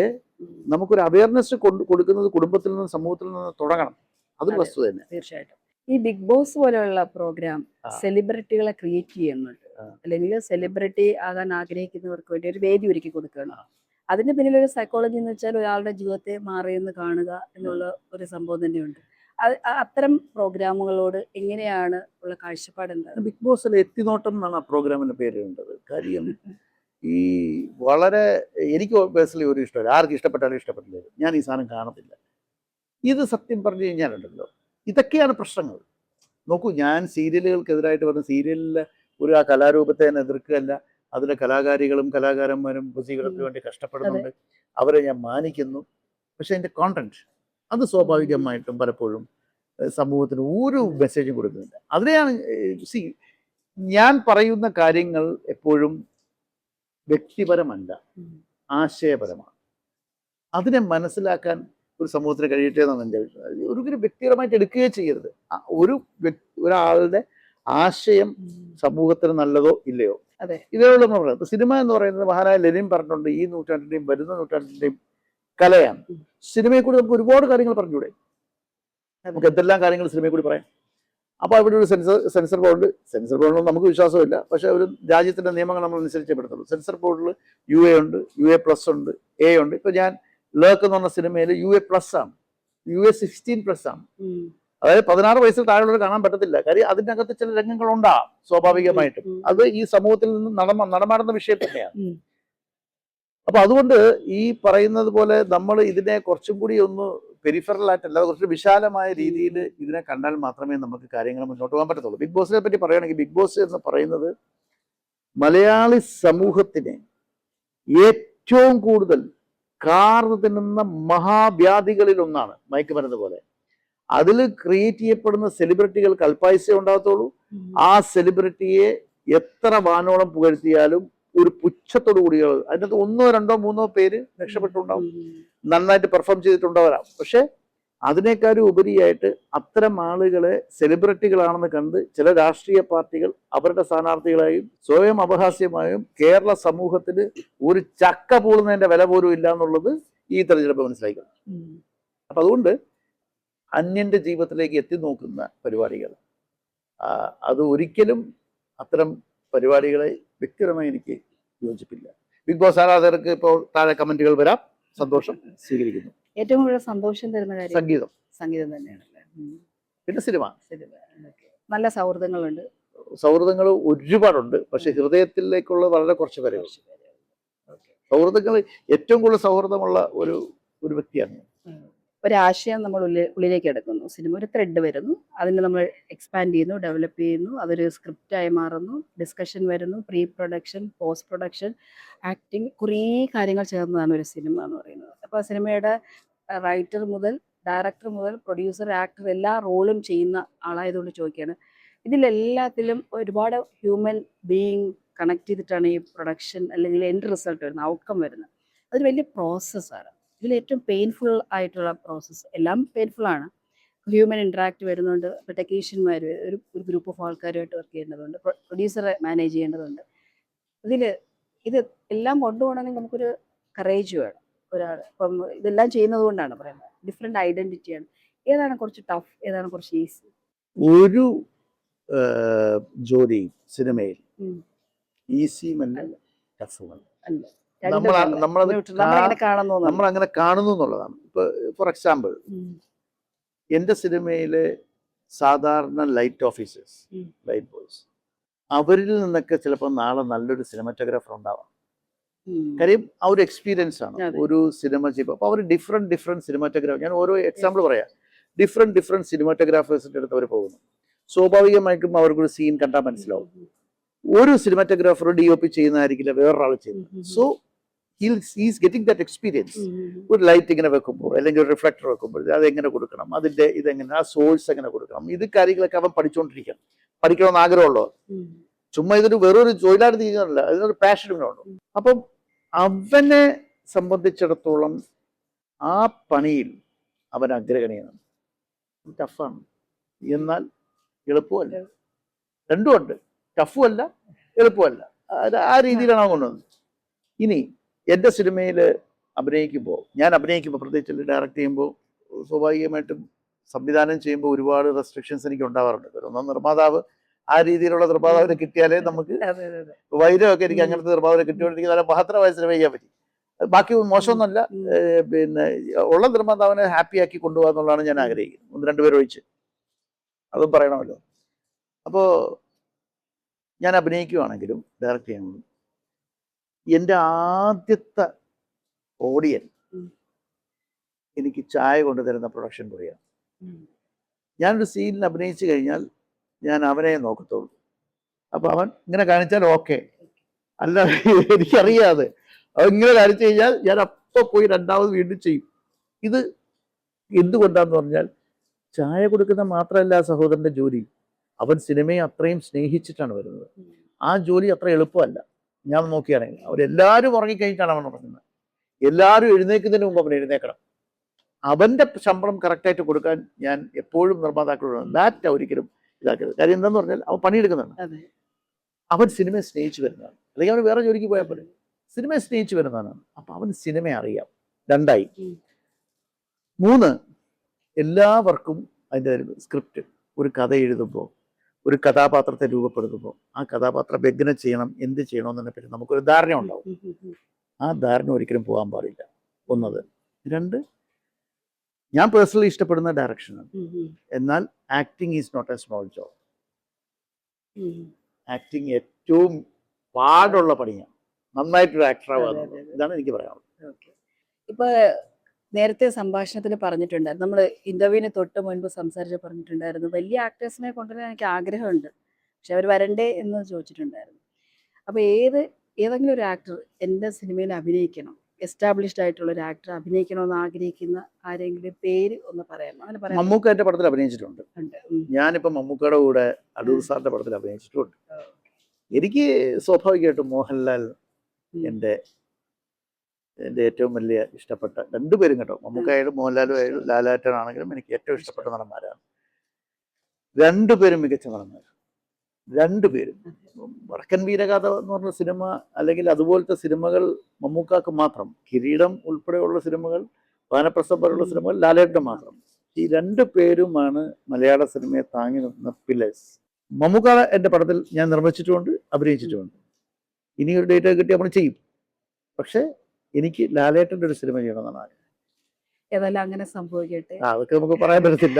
നമുക്കൊരു അവയർനെസ് കൊടുക്കുന്നത് കുടുംബത്തിൽ നിന്ന്, സമൂഹത്തിൽ നിന്ന് തുടങ്ങണം. അതൊരു വസ്തു തന്നെ. തീർച്ചയായിട്ടും. ഈ ബിഗ് ബോസ് പോലെയുള്ള പ്രോഗ്രാം സെലിബ്രിറ്റികളെ ക്രിയേറ്റ് ചെയ്യുന്നുണ്ട്, അല്ലെങ്കിൽ സെലിബ്രിറ്റി ആകാൻ ആഗ്രഹിക്കുന്നവർക്ക് വേണ്ടി ഒരു വേദി ഒരുക്കി കൊടുക്കുകയാണ്. അതിന്റെ പിന്നിൽ ഒരു സൈക്കോളജി എന്ന് വെച്ചാൽ ഒരാളുടെ ജീവിതത്തെ മാറിയെന്ന് കാണുക എന്നുള്ള ഒരു സംഭവം തന്നെയുണ്ട്. അത്തരം പ്രോഗ്രാമുകളോട് എങ്ങനെയാണ് ഉള്ള കാഴ്ചപ്പാട്? എന്താണ് ബിഗ് ബോസിൽ എത്തിനോട്ടം എന്നാണ് ആ പ്രോഗ്രാമിന്റെ പേരുണ്ടത്. കാര്യം ഈ വളരെ എനിക്ക് പേഴ്സണലി ഒരു ഇഷ്ടമല്ല. ആർക്കും ഇഷ്ടപ്പെട്ടാലും ഇഷ്ടപ്പെട്ടില്ല, ഞാൻ ഈ സാധനം കാണത്തില്ല. ഇത് സത്യം പറഞ്ഞു കഴിഞ്ഞാലുണ്ടല്ലോ, ഇതൊക്കെയാണ് പ്രശ്നങ്ങൾ. നോക്കൂ, ഞാൻ സീരിയലുകൾക്കെതിരായിട്ട് പറഞ്ഞ സീരിയലിലെ ഒരു ആ കലാരൂപത്തെ തന്നെ എതിർക്കുകയല്ല. അതിലെ കലാകാരികളും കലാകാരന്മാരും ബുദ്ധികൾക്ക് വേണ്ടി കഷ്ടപ്പെടുന്നുണ്ട്, അവരെ ഞാൻ മാനിക്കുന്നു. പക്ഷെ അതിൻ്റെ കോണ്ടന്റ് അത് സ്വാഭാവികമായിട്ടും പലപ്പോഴും സമൂഹത്തിന് ഒരു മെസ്സേജും കൊടുക്കുന്നില്ല. അതിനെയാണ് ഞാൻ പറയുന്ന കാര്യങ്ങൾ എപ്പോഴും വ്യക്തിപരമല്ല, ആശയപരമാണ്. അതിനെ മനസ്സിലാക്കാൻ ഒരു സമൂഹത്തിന് കഴിയട്ടെ എന്നാണ് എൻ്റെ അഭിപ്രായം. ഒരിക്കലും വ്യക്തിപരമായിട്ട് എടുക്കുകയേ ചെയ്യരുത്. ഒരാളുടെ ആശയം സമൂഹത്തിന് നല്ലതോ ഇല്ലയോ, ഇതേപോലെ നമ്മൾ പറയുന്നത്. സിനിമ എന്ന് പറയുന്നത് മഹാനായ ലെനിൻ പറഞ്ഞിട്ടുണ്ട്, ഈ നൂറ്റാണ്ടിന്റെയും വരുന്ന നൂറ്റാണ്ടിന്റെയും കലയാണ്. സിനിമയെ കൂടി നമുക്ക് ഒരുപാട് കാര്യങ്ങൾ പറഞ്ഞൂടെ? നമുക്ക് എന്തെല്ലാം കാര്യങ്ങൾ സിനിമയെ കൂടി പറയാം. അപ്പോൾ അവിടെ ഒരു സെൻസർ ബോർഡിൽ നമുക്ക് വിശ്വാസമില്ല. പക്ഷെ ഒരു രാജ്യത്തിന്റെ നിയമങ്ങൾ നമ്മൾ അനുസരിച്ചേ പെടുത്തുള്ളൂ. സെൻസർ ബോർഡിൽ UA ഉണ്ട്, UA+ ഉണ്ട്, A ഉണ്ട്. ഇപ്പൊ ഞാൻ ലേക്ക് എന്ന് പറഞ്ഞ സിനിമയിൽ UA+ ആണ്, UA16+ ആണ്. അതായത് 16 വയസ്സിൽ താഴെയുള്ളവർ കാണാൻ പറ്റത്തില്ല. കാര്യം അതിൻ്റെ അകത്ത് ചില രംഗങ്ങൾ ഉണ്ടാകും സ്വാഭാവികമായിട്ടും. അത് ഈ സമൂഹത്തിൽ നിന്ന് നടമാടുന്ന വിഷയം തന്നെയാണ്. അപ്പൊ അതുകൊണ്ട് ഈ പറയുന്നത് പോലെ നമ്മൾ ഇതിനെ കുറച്ചും കൂടി ഒന്ന് പെരിഫറലായിട്ടല്ല, കുറച്ച് വിശാലമായ രീതിയിൽ ഇതിനെ കണ്ടാൽ മാത്രമേ നമുക്ക് കാര്യങ്ങൾ മുന്നോട്ട് പോകാൻ പറ്റത്തുള്ളൂ. ബിഗ് ബോസിനെ പറ്റി പറയുകയാണെങ്കിൽ, ബിഗ് ബോസ് എന്ന് പറയുന്നത് മലയാളി സമൂഹത്തിനെ ഏറ്റവും കൂടുതൽ കാർന്നു തിന്നുന്ന മഹാവ്യാധികളിൽ ഒന്നാണ് മയക്കുമരുന്ന് പോലെ. അതിൽ ക്രിയേറ്റ് ചെയ്യപ്പെടുന്ന സെലിബ്രിറ്റികൾക്ക് അല്പായുസേ ഉണ്ടാകത്തുള്ളൂ. ആ സെലിബ്രിറ്റിയെ എത്ര വാനോളം പുകഴ്ത്തിയാലും ഒരു പുച്ഛത്തോടു കൂടി അതിനകത്ത് 1, 2, 3 പേര് രക്ഷപ്പെട്ടുണ്ടാവും, നന്നായിട്ട് പെർഫോം ചെയ്തിട്ടുണ്ടാവരാം. പക്ഷെ അതിനേക്കാളും ഉപരിയായിട്ട് അത്തരം ആളുകളെ സെലിബ്രിറ്റികളാണെന്ന് കണ്ട് ചില രാഷ്ട്രീയ പാർട്ടികൾ അവരുടെ സ്ഥാനാർത്ഥികളായും സ്വയം അപഹാസ്യമായും കേരള സമൂഹത്തിന് ഒരു ചക്ക പൂളുന്നതിന്റെ വില പോലും ഇല്ല എന്നുള്ളത് ഈ തെരഞ്ഞെടുപ്പ് മനസ്സിലാക്കണം. അപ്പൊ അതുകൊണ്ട് അന്യന്റെ ജീവിതത്തിലേക്ക് എത്തി നോക്കുന്ന പരിപാടികൾ, അത് ഒരിക്കലും അത്തരം പരിപാടികളെ വ്യക്തിപരമായി എനിക്ക് യോജിപ്പില്ല. ബിഗ് ബോസ് ആരാധകർക്ക് ഇപ്പോൾ താഴെ കമന്റുകൾ വരാം, സന്തോഷം സ്വീകരിക്കുന്നു. ഏറ്റവും കൂടുതൽ സന്തോഷം തരുന്ന കാര്യം സംഗീതം തന്നെയാണല്ലേ. പിന്നെ സിനിമ നല്ല സൗഹൃദങ്ങളുണ്ട്. സൗഹൃദങ്ങൾ ഒരുപാടുണ്ട്, പക്ഷെ ഹൃദയത്തിലേക്കുള്ള വളരെ കുറച്ച് പേരെ. സൗഹൃദങ്ങൾ ഏറ്റവും കൂടുതൽ സൗഹൃദമുള്ള ഒരു വ്യക്തിയാണ്. ഒരാശയം നമ്മൾ ഉള്ളിലേക്ക് എടുക്കുന്നു, സിനിമ ഒരു ത്രെഡ് വരുന്നു, അതിനെ നമ്മൾ എക്സ്പാൻഡ് ചെയ്യുന്നു, ഡെവലപ്പ് ചെയ്യുന്നു, അതൊരു സ്ക്രിപ്റ്റായി മാറുന്നു, ഡിസ്കഷൻ വരുന്നു, pre production, post production, acting, കുറേ കാര്യങ്ങൾ ചേർന്നതാണ് ഒരു സിനിമ എന്ന് പറയുന്നത്. അപ്പോൾ സിനിമയുടെ റൈറ്റർ മുതൽ ഡയറക്ടർ മുതൽ പ്രൊഡ്യൂസർ, ആക്ടർ എല്ലാ റോളും ചെയ്യുന്ന ആളായതുകൊണ്ട് ചോദിക്കുകയാണ്, ഇതിലെല്ലാത്തിലും ഒരുപാട് ഹ്യൂമൻ ബീയിങ് കണക്ട് ചെയ്തിട്ടാണ് ഈ പ്രൊഡക്ഷൻ അല്ലെങ്കിൽ എൻഡ് റിസൾട്ട് വരുന്നത്, ഔട്ട്കം വരുന്നത്. അതൊരു വലിയ പ്രോസസ്സാണ്. ഇതിൽ ഏറ്റവും പെയിൻഫുൾ ആയിട്ടുള്ള പ്രോസസ്സ്, എല്ലാം പെയിൻഫുള്ളാണ്. ഹ്യൂമൻ ഇൻട്രാക്ട് വരുന്നുണ്ട്, ഇപ്പോൾ ടെക്നീഷ്യന്മാർ ഒരു ഗ്രൂപ്പ് ഓഫ് ആൾക്കാരുമായിട്ട് വർക്ക് ചെയ്യേണ്ടതുണ്ട്, പ്രൊഡ്യൂസറെ മാനേജ് ചെയ്യേണ്ടതുണ്ട്. ഇത് എല്ലാം കൊണ്ടുപോകണമെങ്കിൽ നമുക്കൊരു കറേജ് വേണം ഒരാൾ. ഇപ്പം ഇതെല്ലാം ചെയ്യുന്നത് കൊണ്ടാണ് പറയുന്നത്, ഡിഫറെൻ്റ് ഐഡൻറ്റിറ്റിയാണ്. ഏതാണ് കുറച്ച് ടഫ്, ഏതാണ് കുറച്ച് ഈസി? ഒരു ജോലി സിനിമയിൽ ഈസിയുമല്ല ടഫുമല്ല, നമ്മളങ്ങനെ കാണുന്നു എന്നുള്ളതാണ്. ഇപ്പൊ ഫോർ എക്സാമ്പിൾ, എൻ്റെ സിനിമയിലെ സാധാരണ ലൈറ്റ് ഓഫീസേഴ്സ്, ലൈറ്റ് ബോയ്സ്, അവരിൽ നിന്നൊക്കെ ചിലപ്പോൾ നാളെ നല്ലൊരു സിനിമാറ്റോഗ്രാഫർ ഉണ്ടാവാം. കാര്യം ആ ഒരു എക്സ്പീരിയൻസ് ആണ് ഒരു സിനിമ ചെയ്യുമ്പോൾ. അപ്പോൾ അവർ ഡിഫറെൻറ്റ് സിനിമാറ്റോഗ്രാഫർ, ഞാൻ ഓരോ എക്സാമ്പിൾ പറയാം, ഡിഫറെൻറ്റ് സിനിമാറ്റോഗ്രാഫേഴ്സിൻ്റെ അടുത്ത് അവർ പോകുന്നു. സ്വാഭാവികമായിട്ടും അവർക്കൊരു സീൻ കണ്ടാൽ മനസ്സിലാവും. ഒരു സിനിമാറ്റോഗ്രാഫർ DOP ചെയ്യുന്നതായിരിക്കില്ല വേറൊരാൾ ചെയ്യുന്നത്. So he's getting that experience. ഒരു ലൈറ്റ് ഇങ്ങനെ വെക്കുമ്പോൾ അല്ലെങ്കിൽ ഒരു റിഫ്ലക്ടർ വെക്കുമ്പോൾ അതെങ്ങനെ കൊടുക്കണം, അതിൻ്റെ ഇതെങ്ങനെ, ആ സോഴ്സ് എങ്ങനെ കൊടുക്കണം, ഇത് കാര്യങ്ങളൊക്കെ അവൻ പഠിച്ചുകൊണ്ടിരിക്കണം, പഠിക്കണമെന്ന് ആഗ്രഹമുള്ളൂ. ചുമ്മാ ഇതൊരു വേറൊരു തൊഴിലാളി ചെയ്യുന്നതല്ല, അതിനൊരു പാഷനുണ്ട്. അപ്പം അവനെ സംബന്ധിച്ചിടത്തോളം ആ പണിയിൽ അവൻ അഗ്രഗണ്യനാണ്. ടഫാണ്, എന്നാൽ എളുപ്പമല്ല. രണ്ടും ഉണ്ട്, ടഫും അല്ല എളുപ്പമല്ല. ആ രീതിയിലാണ് അവൻ കൊണ്ടുവന്നത്. ഇനി എൻ്റെ സിനിമയിൽ ഞാൻ അഭിനയിക്കുമ്പോൾ പ്രത്യേകിച്ച് ഡയറക്റ്റ് ചെയ്യുമ്പോൾ സ്വാഭാവികമായിട്ടും സംവിധാനം ചെയ്യുമ്പോൾ ഒരുപാട് റെസ്ട്രിക്ഷൻസ് എനിക്ക് ഉണ്ടാവാറുണ്ട്. ഒന്നാം നിർമ്മാതാവ് ആ രീതിയിലുള്ള നിർമ്മാതാവിനെ കിട്ടിയാലേ നമുക്ക്, വൈരമൊക്കെ എനിക്ക് അങ്ങനത്തെ നിർമ്മാതാവിനെ കിട്ടിയോണ്ടെങ്കിൽ നല്ല മഹത്തരമായ സിനിമ ചെയ്യാൻ പറ്റി. ബാക്കി മോശമൊന്നുമല്ല, പിന്നെ ഉള്ള നിർമ്മാതാവിനെ ഹാപ്പിയാക്കി കൊണ്ടുപോകുക എന്നുള്ളതാണ് ഞാൻ ആഗ്രഹിക്കുന്നത്, 1-2 പേര് ഒഴിച്ച്. അതും പറയണമല്ലോ. അപ്പോൾ ഞാൻ അഭിനയിക്കുകയാണെങ്കിലും ഡയറക്റ്റ് ചെയ്യണമെങ്കിലും എൻ്റെ ആദ്യത്തെ ഓഡിയൻ എനിക്ക് ചായ കൊണ്ടുതരുന്ന പ്രൊഡക്ഷൻ ബോയാണ്. ഞാനൊരു സീനിൽ അഭിനയിച്ചു കഴിഞ്ഞാൽ ഞാൻ അവനെ നോക്കത്തുള്ളൂ. അപ്പോൾ അവൻ ഇങ്ങനെ കാണിച്ചാൽ ഓക്കെ, അല്ല എനിക്കറിയാതെ അവൻ ഇങ്ങനെ കാണിച്ചു കഴിഞ്ഞാൽ ഞാൻ അപ്പോൾ പോയി രണ്ടാമത് വീണ്ടും ചെയ്യും. ഇത് എന്തുകൊണ്ടാന്ന് പറഞ്ഞാൽ ചായ കൊടുക്കുന്ന മാത്രമല്ല ആ സഹോദരൻ്റെ ജോലി, അവൻ സിനിമയെ അത്രയും സ്നേഹിച്ചിട്ടാണ് വരുന്നത്. ആ ജോലി അത്ര എളുപ്പമല്ല. ഞാൻ നോക്കിയാണെങ്കിൽ അവരെല്ലാവരും ഉറങ്ങിക്കഴിഞ്ഞിട്ടാണ് അവൻ ഉറങ്ങുന്നത്. എല്ലാവരും എഴുന്നേൽക്കുന്നതിന് മുമ്പ് അവൻ എഴുന്നേക്കണം. അവൻ്റെ ശമ്പളം കറക്റ്റായിട്ട് കൊടുക്കാൻ ഞാൻ എപ്പോഴും നിർമ്മാതാക്കളോട് ദാറ്റ് ഒരിക്കലും ഇതാക്കരുത്. കാര്യം എന്താന്ന് പറഞ്ഞാൽ അവൻ പണിയെടുക്കുന്നതാണ്. അവൻ സിനിമയെ സ്നേഹിച്ച് വരുന്നതാണ്. അല്ലെങ്കിൽ അവൻ വേറെ ജോലിക്ക് പോയാൽ പോലെ സിനിമയെ സ്നേഹിച്ച് വരുന്നതാണ്. അപ്പം അവൻ സിനിമയെ അറിയാം. 2 3 എല്ലാവർക്കും അതിൻ്റെ സ്ക്രിപ്റ്റ്, ഒരു കഥ എഴുതുമ്പോൾ, ഒരു കഥാപാത്രത്തെ രൂപപ്പെടുത്തുമ്പോൾ ആ കഥാപാത്രം എങ്ങനെ ചെയ്യണം, എന്ത് ചെയ്യണമെന്നതിനെ പറ്റി നമുക്കൊരു ധാരണ ഉണ്ടാവും. ആ ധാരണ ഒരിക്കലും പോകാൻ പാടില്ല. 1. 2, ഞാൻ പേഴ്സണലി ഇഷ്ടപ്പെടുന്ന ഡയറക്ഷനാണ്. എന്നാൽ acting is not a small job. Acting ഏറ്റവും പാടുള്ള പണിയാണ്. നന്നായിട്ടൊരു ആക്ടറാവുക, ഇതാണ് എനിക്ക് പറയാനുള്ളത്. ഇപ്പൊ നേരത്തെ സംഭാഷണത്തിൽ പറഞ്ഞിട്ടുണ്ടായിരുന്നു, നമ്മൾ ഇന്റർവ്യൂവിന് തൊട്ട് മുൻപ് പറഞ്ഞിട്ടുണ്ടായിരുന്നു, വലിയ ആക്ടേഴ്സിനെ കൊണ്ടുവരാൻ എനിക്ക് ആഗ്രഹമുണ്ട്, പക്ഷെ അവർ വരണ്ടേ എന്ന് ചോദിച്ചിട്ടുണ്ടായിരുന്നു. അപ്പോൾ ഏതെങ്കിലും ഒരു ആക്ടർ എൻ്റെ സിനിമയിൽ അഭിനയിക്കണം, എസ്റ്റാബ്ലിഷ്ഡ് ആയിട്ടുള്ള ഒരു ആക്ടർ അഭിനയിക്കണമെന്ന് ആഗ്രഹിക്കുന്ന ആരെങ്കിലും പേര് ഒന്ന് പറയാമോ? അങ്ങനെ പറയാം. മമ്മൂക്ക എൻ്റെ പടത്തിൽ അഭിനയിച്ചിട്ടുണ്ട്. ഞാനിപ്പോൾ മമ്മൂക്കയുടെ കൂടെ അടൂർ സാറിൻ്റെ പടത്തിൽ അഭിനയിച്ചിട്ടുണ്ട്. എനിക്ക് സ്വാഭാവികമായിട്ടും മോഹൻലാൽ എൻ്റെ ഏറ്റവും വലിയ ഇഷ്ടപ്പെട്ട 2 പേരും കേട്ടോ, മമ്മൂക്കായാലും മോഹൻലാലും ആയാലും ലാലേട്ടനാണെങ്കിലും എനിക്ക് ഏറ്റവും ഇഷ്ടപ്പെട്ട നടന്മാരാണ്. 2 പേരും മികച്ച നടന്മാർ. 2 പേരും. വടക്കൻ വീരഗാഥ എന്ന് പറഞ്ഞ സിനിമ അല്ലെങ്കിൽ അതുപോലത്തെ സിനിമകൾ മമ്മൂക്കാക്ക് മാത്രം, കിരീടം ഉൾപ്പെടെയുള്ള സിനിമകൾ, വാനപ്രസ്ഥം പോലുള്ള സിനിമകൾ ലാലേട്ടന് മാത്രം. ഈ 2 പേരുമാണ് മലയാള സിനിമയെ താങ്ങി നിന്ന പില്ലേഴ്സ്. മമ്മൂക്ക എൻ്റെ പടത്തിൽ ഞാൻ നിർമ്മിച്ചിട്ടുമുണ്ട്, അഭിനയിച്ചിട്ടുമുണ്ട്. ഇനി ഒരു ഡേറ്റ് കിട്ടി നമ്മൾ ചെയ്യും. പക്ഷേ എനിക്ക് ലാലേട്ടൻ്റെ ഒരു സിനിമ ചെയ്യണമെന്നാണ് ആഗ്രഹം. ഏതായാലും അങ്ങനെ സംഭവിക്കട്ടെ. അതൊക്കെ നമുക്ക് പറയാൻ പറ്റത്തില്ല.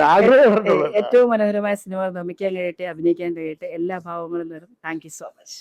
ഏറ്റവും മനോഹരമായ സിനിമ നിർമ്മിക്കാൻ കഴിയട്ടെ, അഭിനയിക്കാൻ കഴിയട്ടെ. എല്ലാ ഭാവങ്ങളും നേരും. Thank you so much.